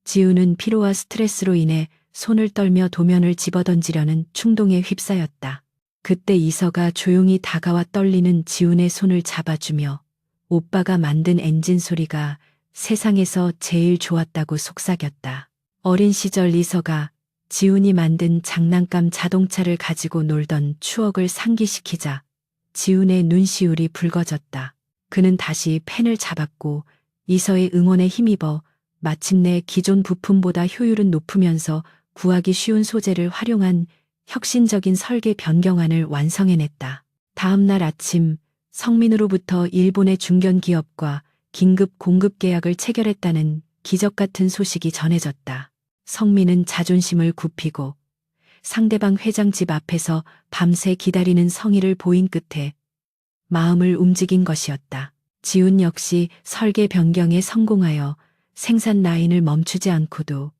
지훈은 피로와 스트레스로 인해 손을 떨며 도면을 집어던지려는 충동에 휩싸였다. 그때 이서가 조용히 다가와 떨리는 지훈의 손을 잡아주며 오빠가 만든 엔진 소리가 세상에서 제일 좋았다고 속삭였다. 어린 시절 이서가 지훈이 만든 장난감 자동차를 가지고 놀던 추억을 상기시키자 지훈의 눈시울이 붉어졌다. 그는 다시 펜을 잡았고 이서의 응원에 힘입어 마침내 기존 부품보다 효율은 높으면서 구하기 쉬운 소재를 활용한 혁신적인 설계 변경안을 완성해냈다. 다음 날 아침 성민으로부터 일본의 중견 기업과 긴급 공급 계약을 체결했다는 기적 같은 소식이 전해졌다. 성민은 자존심을 굽히고 상대방 회장 집 앞에서 밤새 기다리는 성의를 보인 끝에 마음을 움직인 것이었다. 지훈 역시 설계 변경에 성공하여 생산 라인을 멈추지 않고도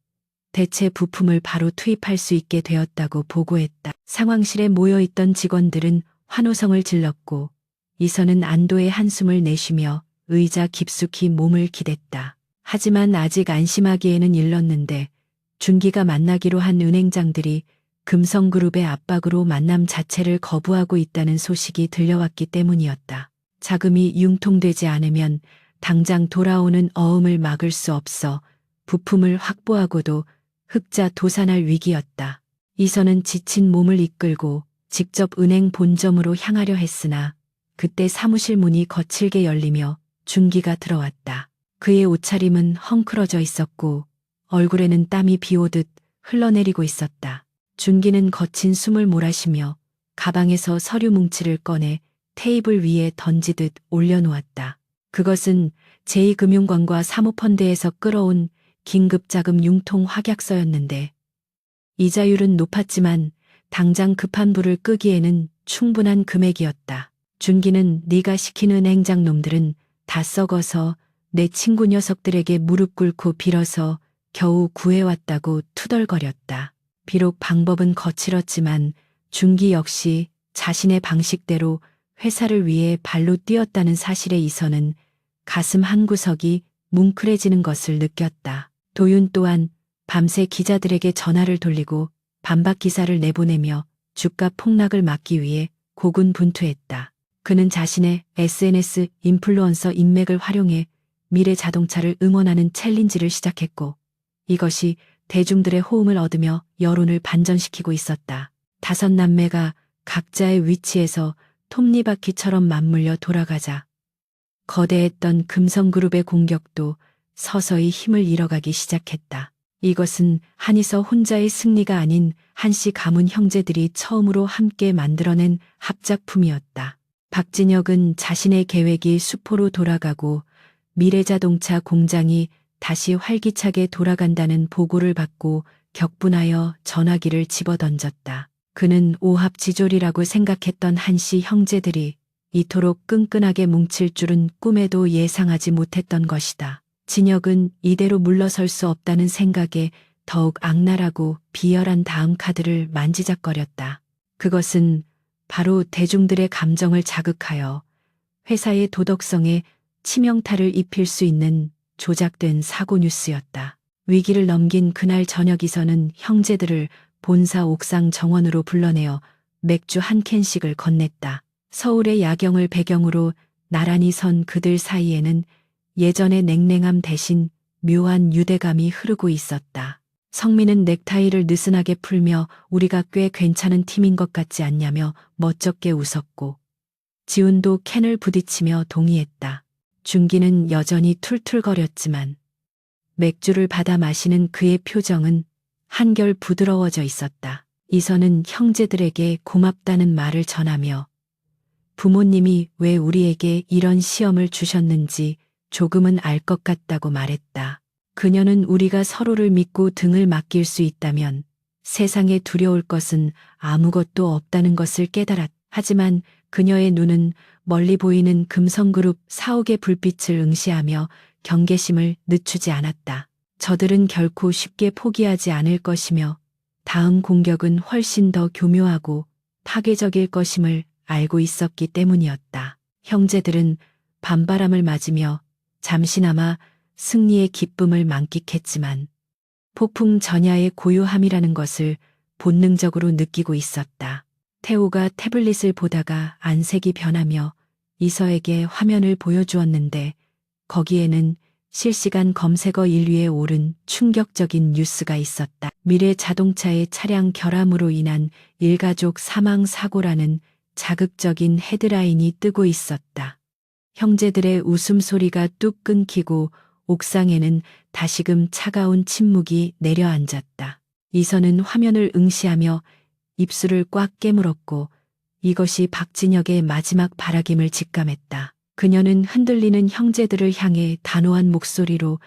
대체 부품을 바로 투입할 수 있게 되었다고 보고했다. 상황실에 모여있던 직원들은 환호성을 질렀고 이선은 안도의 한숨을 내쉬며 의자 깊숙이 몸을 기댔다. 하지만 아직 안심하기에는 일렀는데 준기가 만나기로 한 은행장들이 금성그룹의 압박으로 만남 자체를 거부하고 있다는 소식이 들려왔기 때문이었다. 자금이 융통되지 않으면 당장 돌아오는 어음을 막을 수 없어 부품을 확보하고도 흑자 도산할 위기였다. 이선은 지친 몸을 이끌고 직접 은행 본점으로 향하려 했으나 그때 사무실 문이 거칠게 열리며 준기가 들어왔다. 그의 옷차림은 헝클어져 있었고 얼굴에는 땀이 비오듯 흘러내리고 있었다. 준기는 거친 숨을 몰아쉬며 가방에서 서류 뭉치를 꺼내 테이블 위에 던지듯 올려놓았다. 그것은 제2금융권과 사모펀드에서 끌어온 긴급자금 융통 확약서였는데 이자율은 높았지만 당장 급한 불을 끄기에는 충분한 금액이었다. 준기는 네가 시키는 행장놈들은 다 썩어서 내 친구 녀석들에게 무릎 꿇고 빌어서 겨우 구해왔다고 투덜거렸다. 비록 방법은 거칠었지만 준기 역시 자신의 방식대로 회사를 위해 발로 뛰었다는 사실에 이선은 가슴 한구석이 뭉클해지는 것을 느꼈다. 도윤 또한 밤새 기자들에게 전화를 돌리고 반박 기사를 내보내며 주가 폭락을 막기 위해 고군분투했다. 그는 자신의 SNS 인플루언서 인맥을 활용해 미래 자동차를 응원하는 챌린지를 시작했고 이것이 대중들의 호응을 얻으며 여론을 반전시키고 있었다. 5남매가 각자의 위치에서 톱니바퀴처럼 맞물려 돌아가자 거대했던 금성그룹의 공격도 서서히 힘을 잃어가기 시작했다. 이것은 한이서 혼자의 승리가 아닌 한씨 가문 형제들이 처음으로 함께 만들어낸 합작품이었다. 박진혁은 자신의 계획이 수포로 돌아가고 미래자동차 공장이 다시 활기차게 돌아간다는 보고를 받고 격분하여 전화기를 집어던졌다. 그는 오합지졸이라고 생각했던 한씨 형제들이 이토록 끈끈하게 뭉칠 줄은 꿈에도 예상하지 못했던 것이다. 진혁은 이대로 물러설 수 없다는 생각에 더욱 악랄하고 비열한 다음 카드를 만지작거렸다. 그것은 바로 대중들의 감정을 자극하여 회사의 도덕성에 치명타를 입힐 수 있는 조작된 사고 뉴스였다. 위기를 넘긴 그날 저녁이서는 형제들을 본사 옥상 정원으로 불러내어 맥주 한 캔씩을 건넸다. 서울의 야경을 배경으로 나란히 선 그들 사이에는 예전의 냉랭함 대신 묘한 유대감이 흐르고 있었다. 성민은 넥타이를 느슨하게 풀며 우리가 꽤 괜찮은 팀인 것 같지 않냐며 멋쩍게 웃었고 지훈도 캔을 부딪히며 동의했다. 준기는 여전히 툴툴거렸지만 맥주를 받아 마시는 그의 표정은 한결 부드러워져 있었다. 이선은 형제들에게 고맙다는 말을 전하며 부모님이 왜 우리에게 이런 시험을 주셨는지 조금은 알 것 같다고 말했다. 그녀는 우리가 서로를 믿고 등을 맡길 수 있다면 세상에 두려울 것은 아무것도 없다는 것을 깨달았다. 하지만 그녀의 눈은 멀리 보이는 금성그룹 사옥의 불빛을 응시하며 경계심을 늦추지 않았다. 저들은 결코 쉽게 포기하지 않을 것이며 다음 공격은 훨씬 더 교묘하고 파괴적일 것임을 알고 있었기 때문이었다. 형제들은 밤바람을 맞으며 잠시나마 승리의 기쁨을 만끽했지만 폭풍 전야의 고요함이라는 것을 본능적으로 느끼고 있었다. 태호가 태블릿을 보다가 안색이 변하며 이서에게 화면을 보여주었는데 거기에는 실시간 검색어 1위에 오른 충격적인 뉴스가 있었다. 미래 자동차의 차량 결함으로 인한 일가족 사망 사고라는 자극적인 헤드라인이 뜨고 있었다. 형제들의 웃음소리가 뚝 끊기고 옥상에는 다시금 차가운 침묵이 내려앉았다. 이선은 화면을 응시하며 입술을 꽉 깨물었고 이것이 박진혁의 마지막 발악임을 직감했다. 그녀는 흔들리는 형제들을 향해 단호한 목소리로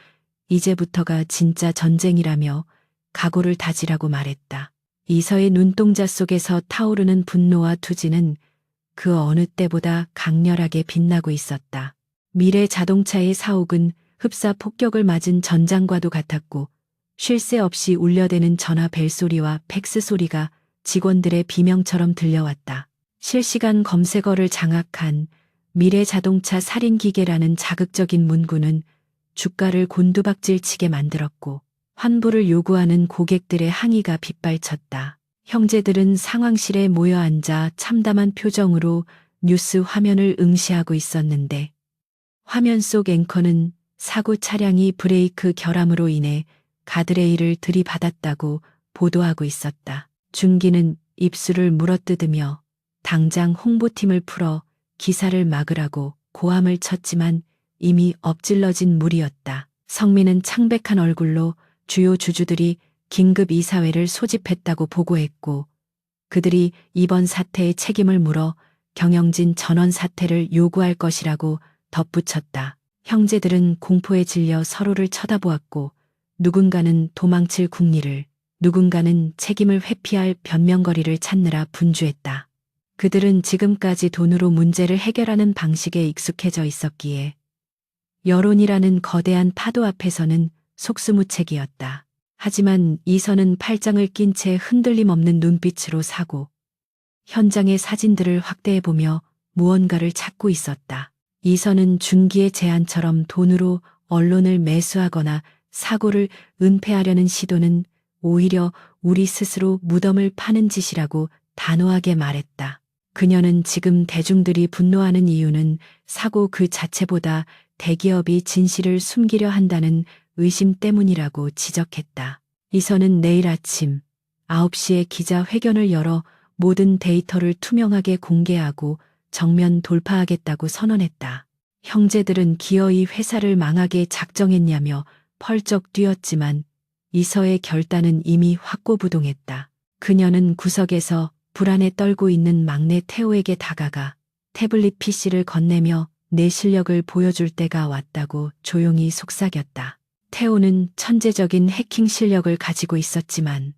이제부터가 진짜 전쟁이라며 각오를 다지라고 말했다. 이서의 눈동자 속에서 타오르는 분노와 투지는 그 어느 때보다 강렬하게 빛나고 있었다. 미래 자동차의 사옥은 흡사 폭격을 맞은 전장과도 같았고 쉴 새 없이 울려대는 전화 벨소리와 팩스 소리가 직원들의 비명처럼 들려왔다. 실시간 검색어를 장악한 미래 자동차 살인기계라는 자극적인 문구는 주가를 곤두박질치게 만들었고 환불을 요구하는 고객들의 항의가 빗발쳤다. 형제들은 상황실에 모여 앉아 참담한 표정으로 뉴스 화면을 응시하고 있었는데 화면 속 앵커는 사고 차량이 브레이크 결함으로 인해 가드레일을 들이받았다고 보도하고 있었다. 준기는 입술을 물어뜯으며 당장 홍보팀을 풀어 기사를 막으라고 고함을 쳤지만 이미 엎질러진 물이었다. 성민은 창백한 얼굴로 주요 주주들이 긴급 이사회를 소집했다고 보고했고 그들이 이번 사태의 책임을 물어 경영진 전원 사퇴를 요구할 것이라고 덧붙였다. 형제들은 공포에 질려 서로를 쳐다보았고 누군가는 도망칠 궁리를, 누군가는 책임을 회피할 변명거리를 찾느라 분주했다. 그들은 지금까지 돈으로 문제를 해결하는 방식에 익숙해져 있었기에 여론이라는 거대한 파도 앞에서는 속수무책이었다. 하지만 이선은 팔짱을 낀 채 흔들림 없는 눈빛으로 사고 현장의 사진들을 확대해보며 무언가를 찾고 있었다. 이선은 준기의 제안처럼 돈으로 언론을 매수하거나 사고를 은폐하려는 시도는 오히려 우리 스스로 무덤을 파는 짓이라고 단호하게 말했다. 그녀는 지금 대중들이 분노하는 이유는 사고 그 자체보다 대기업이 진실을 숨기려 한다는 의심 때문이라고 지적했다. 이선은 내일 아침 9시에 기자회견을 열어 모든 데이터를 투명하게 공개하고 정면 돌파하겠다고 선언했다. 형제들은 기어이 회사를 망하게 작정했냐며 펄쩍 뛰었지만 이서의 결단은 이미 확고부동했다. 그녀는 구석에서 불안에 떨고 있는 막내 태호에게 다가가 태블릿 PC를 건네며 내 실력을 보여줄 때가 왔다고 조용히 속삭였다. 태호는 천재적인 해킹 실력을 가지고 있었지만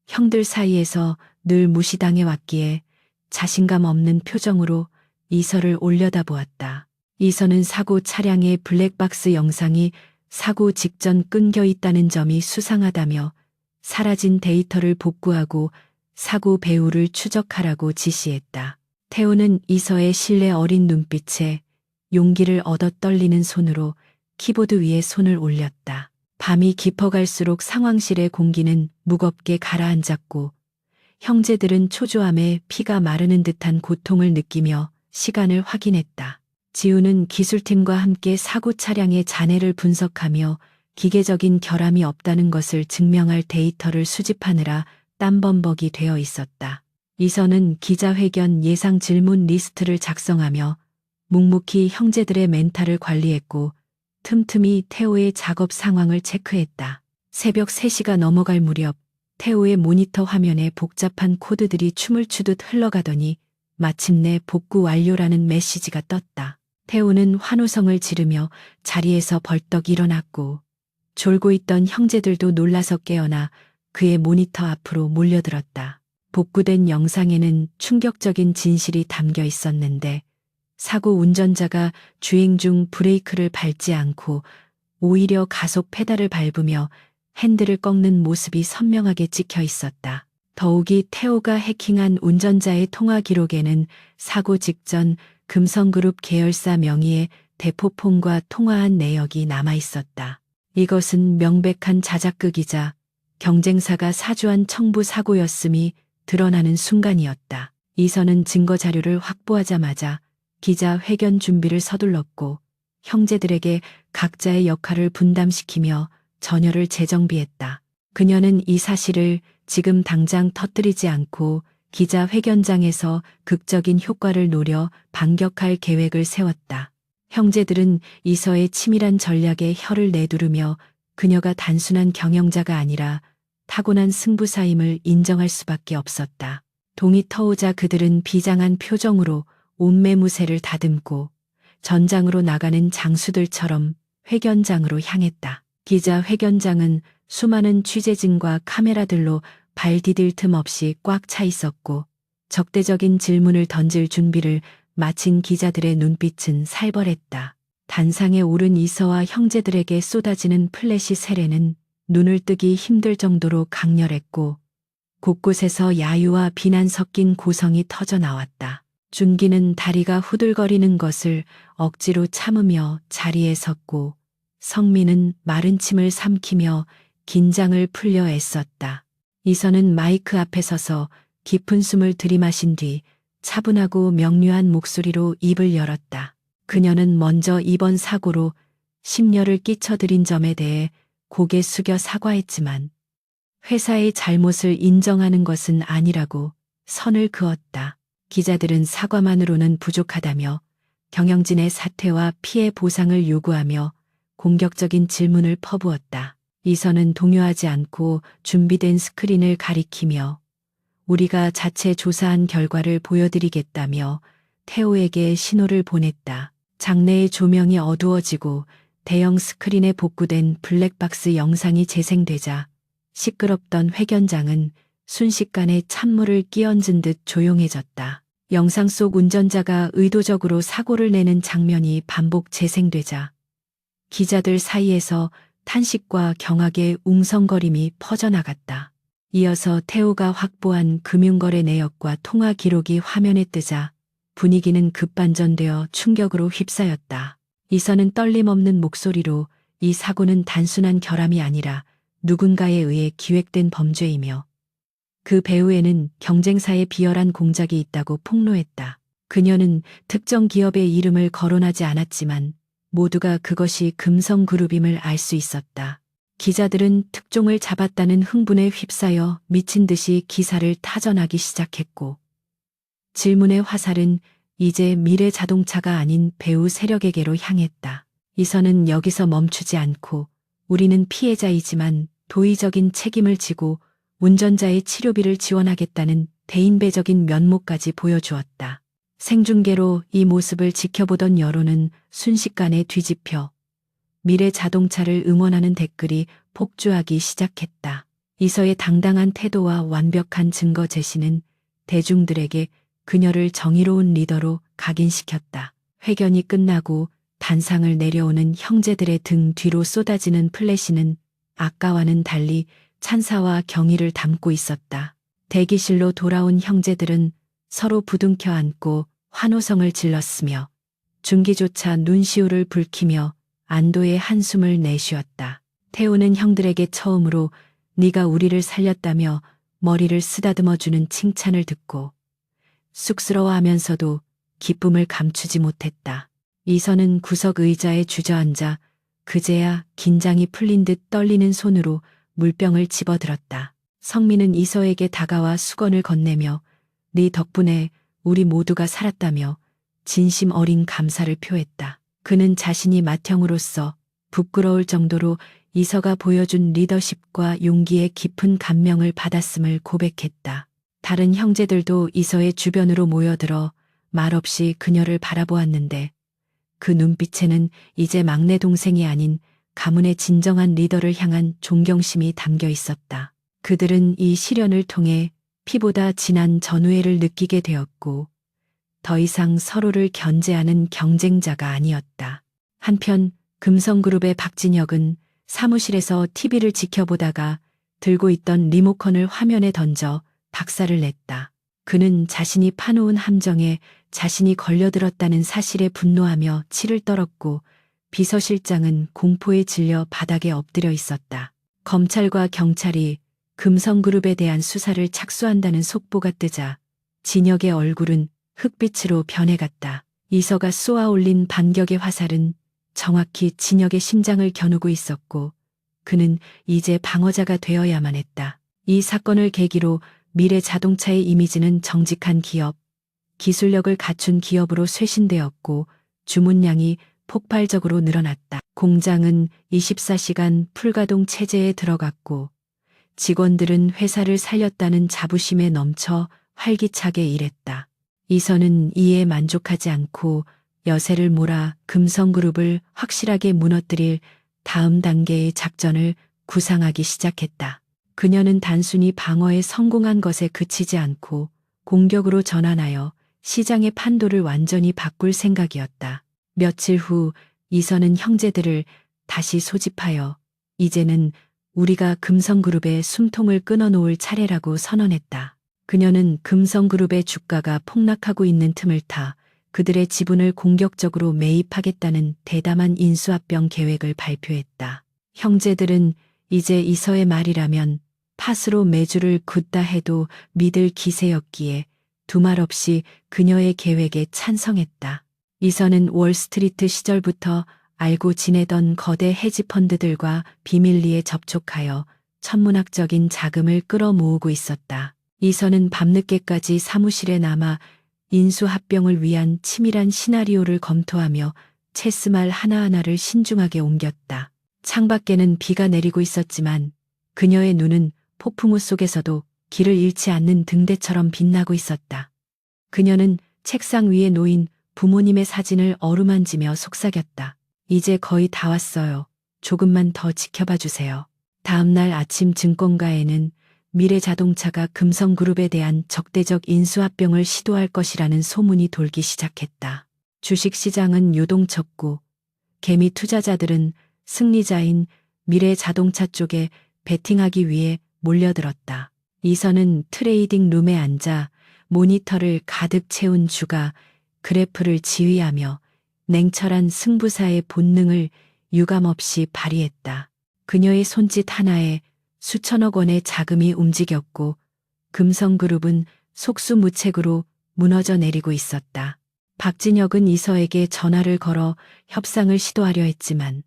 형들 사이에서 늘 무시당해 왔기에 자신감 없는 표정으로 이서를 올려다보았다. 이서는 사고 차량의 블랙박스 영상이 사고 직전 끊겨 있다는 점이 수상하다며 사라진 데이터를 복구하고 사고 배후를 추적하라고 지시했다. 태호는 이서의 신뢰 어린 눈빛에 용기를 얻어 떨리는 손으로 키보드 위에 손을 올렸다. 밤이 깊어갈수록 상황실의 공기는 무겁게 가라앉았고 형제들은 초조함에 피가 마르는 듯한 고통을 느끼며 시간을 확인했다. 지우는 기술팀과 함께 사고 차량의 잔해를 분석하며 기계적인 결함이 없다는 것을 증명할 데이터를 수집하느라 땀범벅이 되어 있었다. 이선은 기자회견 예상 질문 리스트를 작성하며 묵묵히 형제들의 멘탈을 관리했고 틈틈이 태호의 작업 상황을 체크했다. 새벽 3시가 넘어갈 무렵 태호의 모니터 화면에 복잡한 코드들이 춤을 추듯 흘러가더니 마침내 복구 완료라는 메시지가 떴다. 태호는 환호성을 지르며 자리에서 벌떡 일어났고 졸고 있던 형제들도 놀라서 깨어나 그의 모니터 앞으로 몰려들었다. 복구된 영상에는 충격적인 진실이 담겨 있었는데 사고 운전자가 주행 중 브레이크를 밟지 않고 오히려 가속 페달을 밟으며 핸들을 꺾는 모습이 선명하게 찍혀 있었다. 더욱이 태호가 해킹한 운전자의 통화 기록에는 사고 직전 금성그룹 계열사 명의의 대포폰과 통화한 내역이 남아 있었다. 이것은 명백한 자작극이자 경쟁사가 사주한 청부 사고였음이 드러나는 순간이었다. 이선은 증거 자료를 확보하자마자 기자회견 준비를 서둘렀고 형제들에게 각자의 역할을 분담시키며 전열을 재정비했다. 그녀는 이 사실을 지금 당장 터뜨리지 않고 기자회견장에서 극적인 효과를 노려 반격할 계획을 세웠다. 형제들은 이서의 치밀한 전략에 혀를 내두르며 그녀가 단순한 경영자가 아니라 타고난 승부사임을 인정할 수밖에 없었다. 동이 터오자 그들은 비장한 표정으로 온매무새를 다듬고 전장으로 나가는 장수들처럼 회견장으로 향했다. 기자회견장은 수많은 취재진과 카메라들로 발 디딜 틈 없이 꽉 차 있었고 적대적인 질문을 던질 준비를 마친 기자들의 눈빛은 살벌했다. 단상에 오른 이서와 형제들에게 쏟아지는 플래시 세례는 눈을 뜨기 힘들 정도로 강렬했고 곳곳에서 야유와 비난 섞인 고성이 터져 나왔다. 준기는 다리가 후들거리는 것을 억지로 참으며 자리에 섰고 성민은 마른 침을 삼키며 긴장을 풀려 애썼다. 이선은 마이크 앞에 서서 깊은 숨을 들이마신 뒤 차분하고 명료한 목소리로 입을 열었다. 그녀는 먼저 이번 사고로 심려를 끼쳐드린 점에 대해 고개 숙여 사과했지만 회사의 잘못을 인정하는 것은 아니라고 선을 그었다. 기자들은 사과만으로는 부족하다며 경영진의 사퇴와 피해 보상을 요구하며 공격적인 질문을 퍼부었다. 이선은 동요하지 않고 준비된 스크린을 가리키며 우리가 자체 조사한 결과를 보여드리겠다며 태호에게 신호를 보냈다. 장내의 조명이 어두워지고 대형 스크린에 복구된 블랙박스 영상이 재생되자 시끄럽던 회견장은 순식간에 찬물을 끼얹은 듯 조용해졌다. 영상 속 운전자가 의도적으로 사고를 내는 장면이 반복 재생되자 기자들 사이에서 탄식과 경악의 웅성거림이 퍼져나갔다. 이어서 태호가 확보한 금융거래 내역과 통화 기록이 화면에 뜨자 분위기는 급반전되어 충격으로 휩싸였다. 이선은 떨림 없는 목소리로 이 사고는 단순한 결함이 아니라 누군가에 의해 기획된 범죄이며 그 배후에는 경쟁사의 비열한 공작이 있다고 폭로했다. 그녀는 특정 기업의 이름을 거론하지 않았지만 모두가 그것이 금성그룹임을 알 수 있었다. 기자들은 특종을 잡았다는 흥분에 휩싸여 미친 듯이 기사를 타전하기 시작했고 질문의 화살은 이제 미래자동차가 아닌 배후 세력에게로 향했다. 이선은 여기서 멈추지 않고 우리는 피해자이지만 도의적인 책임을 지고 운전자의 치료비를 지원하겠다는 대인배적인 면모까지 보여주었다. 생중계로 이 모습을 지켜보던 여론은 순식간에 뒤집혀 미래 자동차를 응원하는 댓글이 폭주하기 시작했다. 이서의 당당한 태도와 완벽한 증거 제시는 대중들에게 그녀를 정의로운 리더로 각인시켰다. 회견이 끝나고 단상을 내려오는 형제들의 등 뒤로 쏟아지는 플래시는 아까와는 달리 찬사와 경의를 담고 있었다. 대기실로 돌아온 형제들은 서로 부둥켜 안고 환호성을 질렀으며 중기조차 눈시울을 붉히며 안도의 한숨을 내쉬었다. 태우는 형들에게 처음으로 네가 우리를 살렸다며 머리를 쓰다듬어주는 칭찬을 듣고 쑥스러워하면서도 기쁨을 감추지 못했다. 이선은 구석 의자에 주저앉아 그제야 긴장이 풀린 듯 떨리는 손으로 물병을 집어들었다. 성민은 이서에게 다가와 수건을 건네며 네 덕분에 우리 모두가 살았다며 진심 어린 감사를 표했다. 그는 자신이 맏형으로서 부끄러울 정도로 이서가 보여준 리더십과 용기에 깊은 감명을 받았음을 고백했다. 다른 형제들도 이서의 주변으로 모여들어 말없이 그녀를 바라보았는데 그 눈빛에는 이제 막내 동생이 아닌 가문의 진정한 리더를 향한 존경심이 담겨 있었다. 그들은 이 시련을 통해 피보다 진한 전우애를 느끼게 되었고 더 이상 서로를 견제하는 경쟁자가 아니었다. 한편 금성그룹의 박진혁은 사무실에서 TV를 지켜보다가 들고 있던 리모컨을 화면에 던져 박살을 냈다. 그는 자신이 파놓은 함정에 자신이 걸려들었다는 사실에 분노하며 치를 떨었고 비서실장은 공포에 질려 바닥에 엎드려 있었다. 검찰과 경찰이 금성그룹에 대한 수사를 착수한다는 속보가 뜨자 진혁의 얼굴은 흑빛으로 변해갔다. 이서가 쏘아올린 반격의 화살은 정확히 진혁의 심장을 겨누고 있었고 그는 이제 방어자가 되어야만 했다. 이 사건을 계기로 미래 자동차의 이미지는 정직한 기업, 기술력을 갖춘 기업으로 쇄신되었고 주문량이 폭발적으로 늘어났다. 공장은 24시간 풀가동 체제에 들어갔고 직원들은 회사를 살렸다는 자부심에 넘쳐 활기차게 일했다. 이선은 이에 만족하지 않고 여세를 몰아 금성그룹을 확실하게 무너뜨릴 다음 단계의 작전을 구상하기 시작했다. 그녀는 단순히 방어에 성공한 것에 그치지 않고 공격으로 전환하여 시장의 판도를 완전히 바꿀 생각이었다. 며칠 후 이선은 형제들을 다시 소집하여 이제는 우리가 금성그룹의 숨통을 끊어놓을 차례라고 선언했다. 그녀는 금성그룹의 주가가 폭락하고 있는 틈을 타 그들의 지분을 공격적으로 매입하겠다는 대담한 인수합병 계획을 발표했다. 형제들은 이제 이서의 말이라면 팥으로 메주를 긋다 해도 믿을 기세였기에 두말 없이 그녀의 계획에 찬성했다. 이서는 월스트리트 시절부터 알고 지내던 거대 헤지펀드들과 비밀리에 접촉하여 천문학적인 자금을 끌어모으고 있었다. 이선은 밤늦게까지 사무실에 남아 인수합병을 위한 치밀한 시나리오를 검토하며 체스말 하나하나를 신중하게 옮겼다. 창밖에는 비가 내리고 있었지만 그녀의 눈은 폭풍우 속에서도 길을 잃지 않는 등대처럼 빛나고 있었다. 그녀는 책상 위에 놓인 부모님의 사진을 어루만지며 속삭였다. 이제 거의 다 왔어요. 조금만 더 지켜봐 주세요. 다음 날 아침 증권가에는 미래자동차가 금성그룹에 대한 적대적 인수합병을 시도할 것이라는 소문이 돌기 시작했다. 주식시장은 요동쳤고 개미 투자자들은 승리자인 미래자동차 쪽에 베팅하기 위해 몰려들었다. 이선은 트레이딩 룸에 앉아 모니터를 가득 채운 주가 그래프를 지휘하며 냉철한 승부사의 본능을 유감없이 발휘했다. 그녀의 손짓 하나에 수천억 원의 자금이 움직였고 금성그룹은 속수무책으로 무너져 내리고 있었다. 박진혁은 이서에게 전화를 걸어 협상을 시도하려 했지만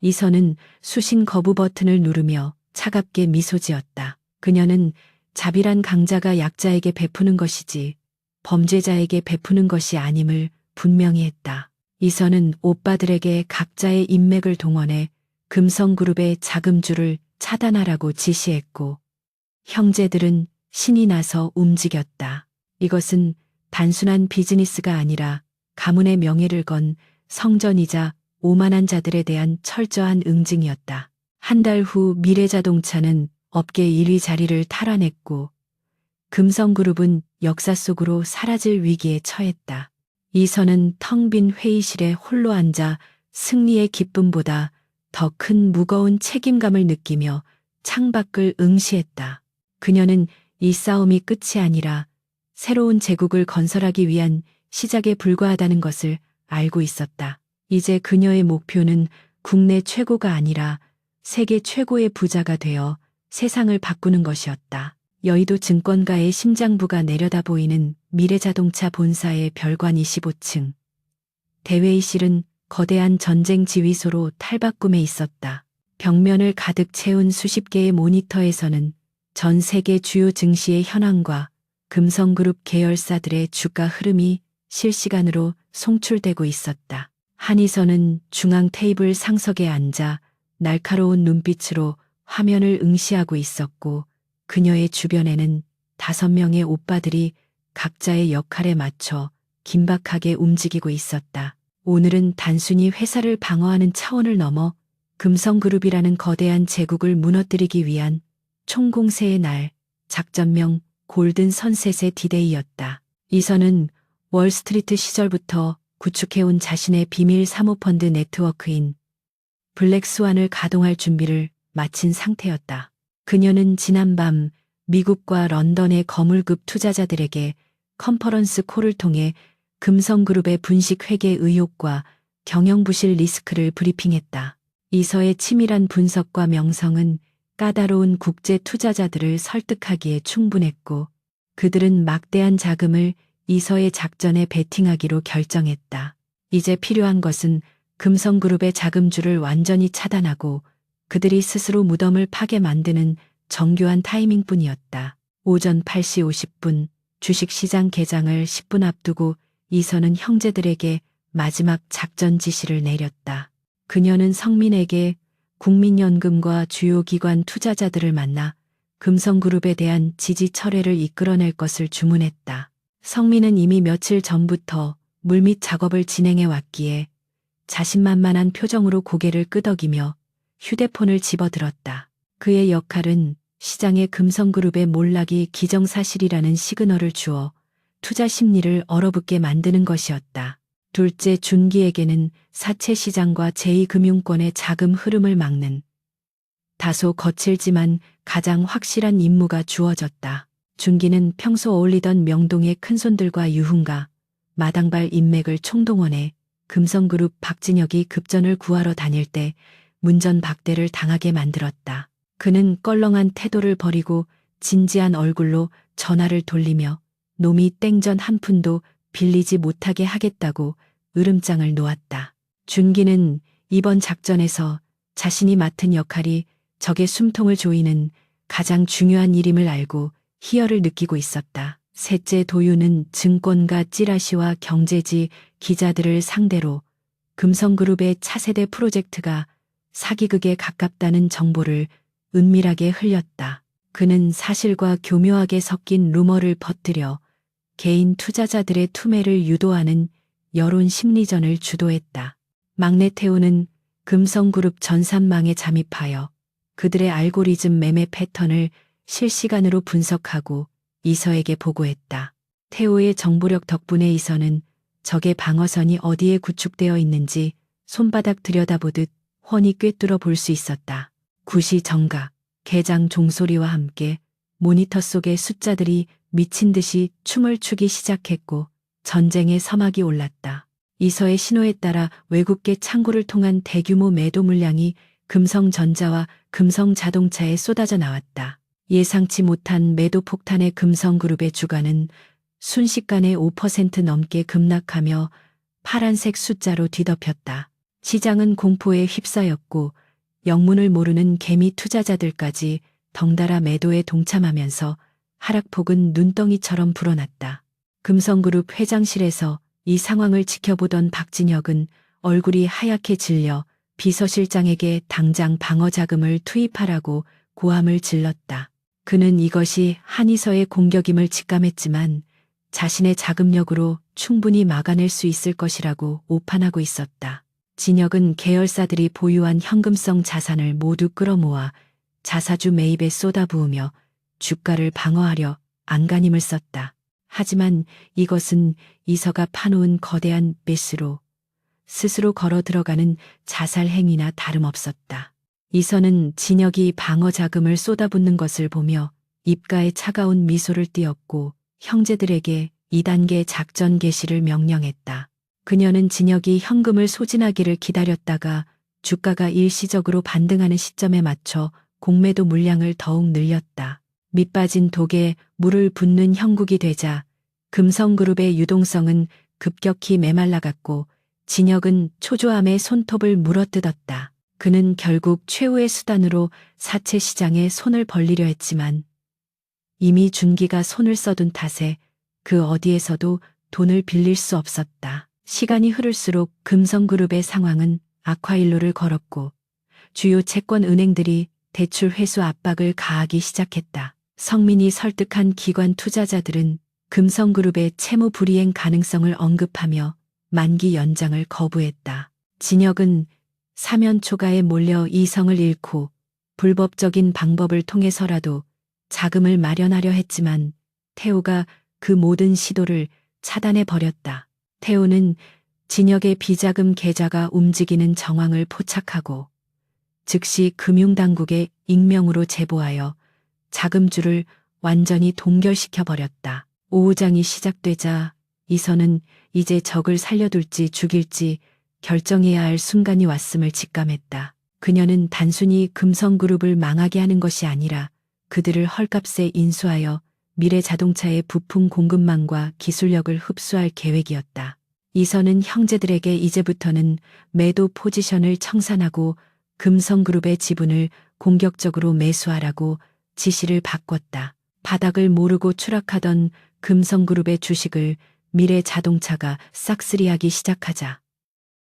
이서는 수신 거부 버튼을 누르며 차갑게 미소 지었다. 그녀는 자비란 강자가 약자에게 베푸는 것이지 범죄자에게 베푸는 것이 아님을 분명히 했다. 이서는 오빠들에게 각자의 인맥을 동원해 금성그룹의 자금줄을 차단하라고 지시했고 형제들은 신이 나서 움직였다. 이것은 단순한 비즈니스가 아니라 가문의 명예를 건 성전이자 오만한 자들에 대한 철저한 응징이었다. 한 달 후 미래자동차는 업계 1위 자리를 탈환했고 금성그룹은 역사 속으로 사라질 위기에 처했다. 이선은 텅 빈 회의실에 홀로 앉아 승리의 기쁨보다 더 큰 무거운 책임감을 느끼며 창밖을 응시했다. 그녀는 이 싸움이 끝이 아니라 새로운 제국을 건설하기 위한 시작에 불과하다는 것을 알고 있었다. 이제 그녀의 목표는 국내 최고가 아니라 세계 최고의 부자가 되어 세상을 바꾸는 것이었다. 여의도 증권가의 심장부가 내려다 보이는 미래자동차 본사의 별관 25층. 대회의실은 거대한 전쟁 지휘소로 탈바꿈해 있었다. 벽면을 가득 채운 수십 개의 모니터에서는 전 세계 주요 증시의 현황과 금성그룹 계열사들의 주가 흐름이 실시간으로 송출되고 있었다. 한이선은 중앙 테이블 상석에 앉아 날카로운 눈빛으로 화면을 응시하고 있었고 그녀의 주변에는 5명의 오빠들이 각자의 역할에 맞춰 긴박하게 움직이고 있었다. 오늘은 단순히 회사를 방어하는 차원을 넘어 금성그룹이라는 거대한 제국을 무너뜨리기 위한 총공세의 날, 작전명 골든 선셋의 디데이였다. 이선은 월스트리트 시절부터 구축해온 자신의 비밀 사모펀드 네트워크인 블랙스완을 가동할 준비를 마친 상태였다. 그녀는 지난밤 미국과 런던의 거물급 투자자들에게 컨퍼런스 콜을 통해 금성그룹의 분식 회계 의혹과 경영부실 리스크를 브리핑했다. 이서의 치밀한 분석과 명성은 까다로운 국제 투자자들을 설득하기에 충분했고 그들은 막대한 자금을 이서의 작전에 베팅하기로 결정했다. 이제 필요한 것은 금성그룹의 자금줄을 완전히 차단하고 그들이 스스로 무덤을 파게 만드는 정교한 타이밍뿐이었다. 오전 8시 50분 주식시장 개장을 10분 앞두고 이선은 형제들에게 마지막 작전 지시를 내렸다. 그녀는 성민에게 국민연금과 주요 기관 투자자들을 만나 금성그룹에 대한 지지 철회를 이끌어낼 것을 주문했다. 성민은 이미 며칠 전부터 물밑 작업을 진행해 왔기에 자신만만한 표정으로 고개를 끄덕이며 휴대폰을 집어들었다. 그의 역할은 시장에 금성그룹의 몰락이 기정사실이라는 시그널을 주어 투자 심리를 얼어붙게 만드는 것이었다. 둘째, 준기에게는 사채 시장과 제2금융권의 자금 흐름을 막는 다소 거칠지만 가장 확실한 임무가 주어졌다. 준기는 평소 어울리던 명동의 큰손들과 유흥가, 마당발 인맥을 총동원해 금성그룹 박진혁이 급전을 구하러 다닐 때 문전박대를 당하게 만들었다. 그는 껄렁한 태도를 버리고 진지한 얼굴로 전화를 돌리며 놈이 땡전 한 푼도 빌리지 못하게 하겠다고 으름장을 놓았다. 준기는 이번 작전에서 자신이 맡은 역할이 적의 숨통을 조이는 가장 중요한 일임을 알고 희열을 느끼고 있었다. 셋째, 도윤은 증권가 찌라시와 경제지 기자들을 상대로 금성그룹의 차세대 프로젝트가 사기극에 가깝다는 정보를 은밀하게 흘렸다. 그는 사실과 교묘하게 섞인 루머를 퍼뜨려 개인 투자자들의 투매를 유도하는 여론 심리전을 주도했다. 막내 태우는 금성그룹 전산망에 잠입하여 그들의 알고리즘 매매 패턴을 실시간으로 분석하고 이서에게 보고했다. 태우의 정보력 덕분에 이서는 적의 방어선이 어디에 구축되어 있는지 손바닥 들여다보듯 훤히 꿰뚫어 볼 수 있었다. 구시 정각, 개장 종소리와 함께 모니터 속의 숫자들이 미친 듯이 춤을 추기 시작했고 전쟁의 서막이 올랐다. 이서의 신호에 따라 외국계 창구를 통한 대규모 매도 물량이 금성전자와 금성자동차에 쏟아져 나왔다. 예상치 못한 매도 폭탄의 금성그룹의 주가는 순식간에 5% 넘게 급락하며 파란색 숫자로 뒤덮였다. 시장은 공포에 휩싸였고 영문을 모르는 개미 투자자들까지 덩달아 매도에 동참하면서 하락폭은 눈덩이처럼 불어났다. 금성그룹 회장실에서 이 상황을 지켜보던 박진혁은 얼굴이 하얗게 질려 비서실장에게 당장 방어 자금을 투입하라고 고함을 질렀다. 그는 이것이 한이서의 공격임을 직감했지만 자신의 자금력으로 충분히 막아낼 수 있을 것이라고 오판하고 있었다. 진혁은 계열사들이 보유한 현금성 자산을 모두 끌어모아 자사주 매입에 쏟아부으며 주가를 방어하려 안간힘을 썼다. 하지만 이것은 이서가 파놓은 거대한 배스로 스스로 걸어 들어가는 자살 행위나 다름없었다. 이서는 진혁이 방어 자금을 쏟아붓는 것을 보며 입가에 차가운 미소를 띄었고 형제들에게 2단계 작전 개시를 명령했다. 그녀는 진혁이 현금을 소진하기를 기다렸다가 주가가 일시적으로 반등하는 시점에 맞춰 공매도 물량을 더욱 늘렸다. 밑빠진 독에 물을 붓는 형국이 되자 금성그룹의 유동성은 급격히 메말라갔고 진혁은 초조함에 손톱을 물어뜯었다. 그는 결국 최후의 수단으로 사채 시장에 손을 벌리려 했지만 이미 준기가 손을 써둔 탓에 그 어디에서도 돈을 빌릴 수 없었다. 시간이 흐를수록 금성그룹의 상황은 악화일로를 걸었고 주요 채권은행들이 대출 회수 압박을 가하기 시작했다. 성민이 설득한 기관 투자자들은 금성그룹의 채무 불이행 가능성을 언급하며 만기 연장을 거부했다. 진혁은 사면 초가에 몰려 이성을 잃고 불법적인 방법을 통해서라도 자금을 마련하려 했지만 태우가 그 모든 시도를 차단해 버렸다. 태우는 진혁의 비자금 계좌가 움직이는 정황을 포착하고 즉시 금융당국에 익명으로 제보하여 자금줄을 완전히 동결시켜 버렸다. 오후장이 시작되자 이서는 이제 적을 살려둘지 죽일지 결정해야 할 순간이 왔음을 직감했다. 그녀는 단순히 금성그룹을 망하게 하는 것이 아니라 그들을 헐값에 인수하여 미래자동차의 부품 공급망과 기술력을 흡수할 계획이었다. 이서는 형제들에게 이제부터는 매도 포지션을 청산하고 금성그룹의 지분을 공격적으로 매수하라고 지시를 바꿨다. 바닥을 모르고 추락하던 금성그룹의 주식을 미래자동차가 싹쓸이하기 시작하자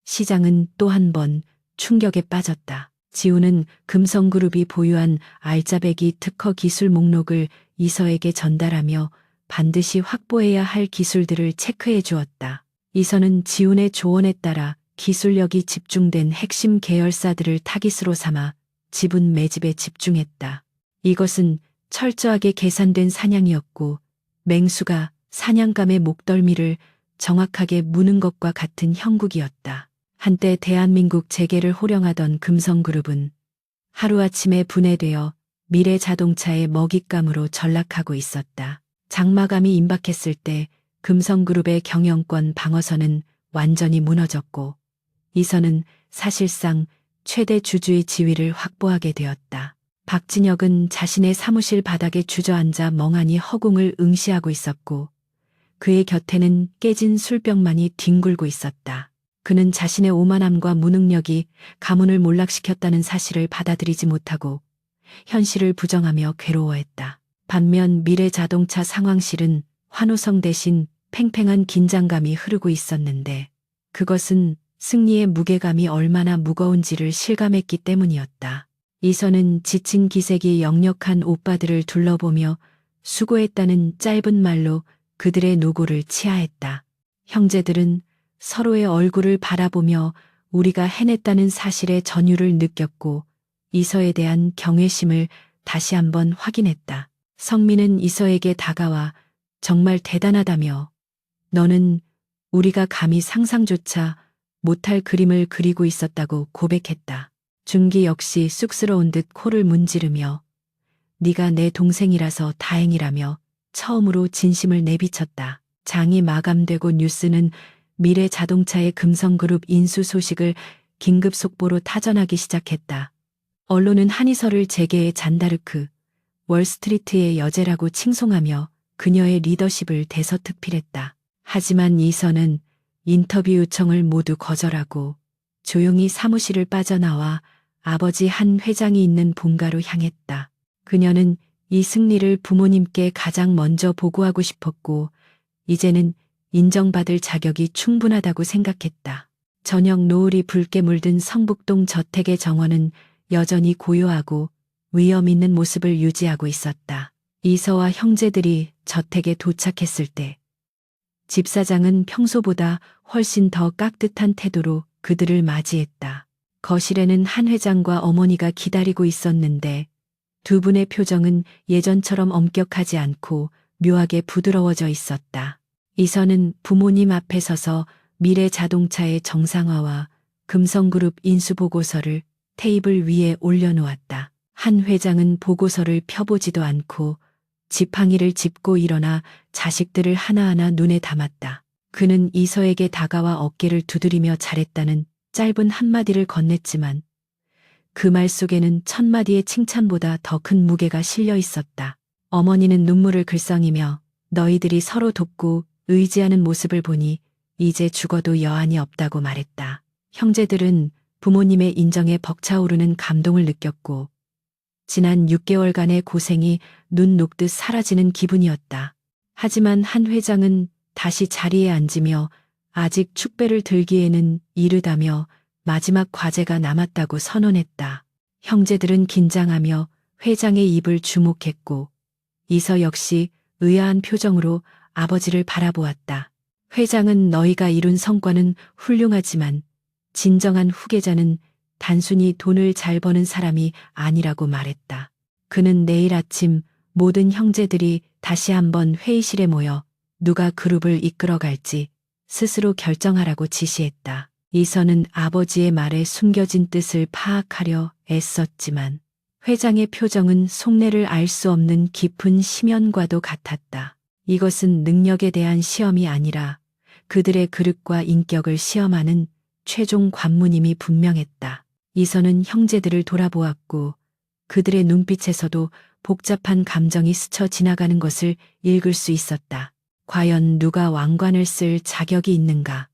시장은 또 한 번 충격에 빠졌다. 지우는 금성그룹이 보유한 알짜배기 특허 기술 목록을 이서에게 전달하며 반드시 확보해야 할 기술들을 체크해 주었다. 이서는 지훈의 조언에 따라 기술력이 집중된 핵심 계열사들을 타깃으로 삼아 지분 매집에 집중했다. 이것은 철저하게 계산된 사냥이었고 맹수가 사냥감의 목덜미를 정확하게 무는 것과 같은 형국이었다. 한때 대한민국 재계를 호령하던 금성그룹은 하루아침에 분해되어 미래자동차의 먹잇감으로 전락하고 있었다. 장마감이 임박했을 때 금성그룹의 경영권 방어선은 완전히 무너졌고 이선은 사실상 최대 주주의 지위를 확보하게 되었다. 박진혁은 자신의 사무실 바닥에 주저앉아 멍하니 허공을 응시하고 있었고 그의 곁에는 깨진 술병만이 뒹굴고 있었다. 그는 자신의 오만함과 무능력이 가문을 몰락시켰다는 사실을 받아들이지 못하고 현실을 부정하며 괴로워했다. 반면 미래자동차 상황실은 환호성 대신 팽팽한 긴장감이 흐르고 있었는데 그것은 승리의 무게감이 얼마나 무거운지를 실감했기 때문이었다. 이선은 지친 기색이 역력한 오빠들을 둘러보며 수고했다는 짧은 말로 그들의 노고를 치하했다. 형제들은 서로의 얼굴을 바라보며 우리가 해냈다는 사실의 전율을 느꼈고 이서에 대한 경외심을 다시 한번 확인했다. 성민은 이서에게 다가와 정말 대단하다며 너는 우리가 감히 상상조차 못할 그림을 그리고 있었다고 고백했다. 준기 역시 쑥스러운 듯 코를 문지르며 네가 내 동생이라서 다행이라며 처음으로 진심을 내비쳤다. 장이 마감되고 뉴스는 미래 자동차의 금성그룹 인수 소식을 긴급 속보로 타전하기 시작했다. 언론은 한이설을 재계의 잔다르크, 월스트리트의 여제라고 칭송하며 그녀의 리더십을 대서특필했다. 하지만 이선은 인터뷰 요청을 모두 거절하고 조용히 사무실을 빠져나와 아버지 한 회장이 있는 본가로 향했다. 그녀는 이 승리를 부모님께 가장 먼저 보고하고 싶었고 이제는 인정받을 자격이 충분하다고 생각했다. 저녁 노을이 붉게 물든 성북동 저택의 정원은 여전히 고요하고 위험 있는 모습을 유지하고 있었다. 이서와 형제들이 저택에 도착했을 때 집사장은 평소보다 훨씬 더 깍듯한 태도로 그들을 맞이했다. 거실에는 한 회장과 어머니가 기다리고 있었는데 두 분의 표정은 예전처럼 엄격하지 않고 묘하게 부드러워져 있었다. 이선은 부모님 앞에 서서 미래 자동차의 정상화와 금성그룹 인수보고서를 테이블 위에 올려놓았다. 한 회장은 보고서를 펴보지도 않고 지팡이를 짚고 일어나 자식들을 하나하나 눈에 담았다. 그는 이서에게 다가와 어깨를 두드리며 잘했다는 짧은 한마디를 건넸지만 그 말 속에는 천마디의 칭찬보다 더 큰 무게가 실려 있었다. 어머니는 눈물을 글썽이며 너희들이 서로 돕고 의지하는 모습을 보니 이제 죽어도 여한이 없다고 말했다. 형제들은 부모님의 인정에 벅차오르는 감동을 느꼈고 지난 6개월간의 고생이 눈 녹듯 사라지는 기분이었다. 하지만 한 회장은 다시 자리에 앉으며 아직 축배를 들기에는 이르다며 마지막 과제가 남았다고 선언했다. 형제들은 긴장하며 회장의 입을 주목했고 이서 역시 의아한 표정으로 아버지를 바라보았다. 회장은 너희가 이룬 성과는 훌륭하지만 진정한 후계자는 단순히 돈을 잘 버는 사람이 아니라고 말했다. 그는 내일 아침 모든 형제들이 다시 한번 회의실에 모여 누가 그룹을 이끌어갈지 스스로 결정하라고 지시했다. 이선은 아버지의 말에 숨겨진 뜻을 파악하려 애썼지만 회장의 표정은 속내를 알 수 없는 깊은 심연과도 같았다. 이것은 능력에 대한 시험이 아니라 그들의 그릇과 인격을 시험하는 최종 관문임이 분명했다. 이선은 형제들을 돌아보았고 그들의 눈빛에서도 복잡한 감정이 스쳐 지나가는 것을 읽을 수 있었다. 과연 누가 왕관을 쓸 자격이 있는가?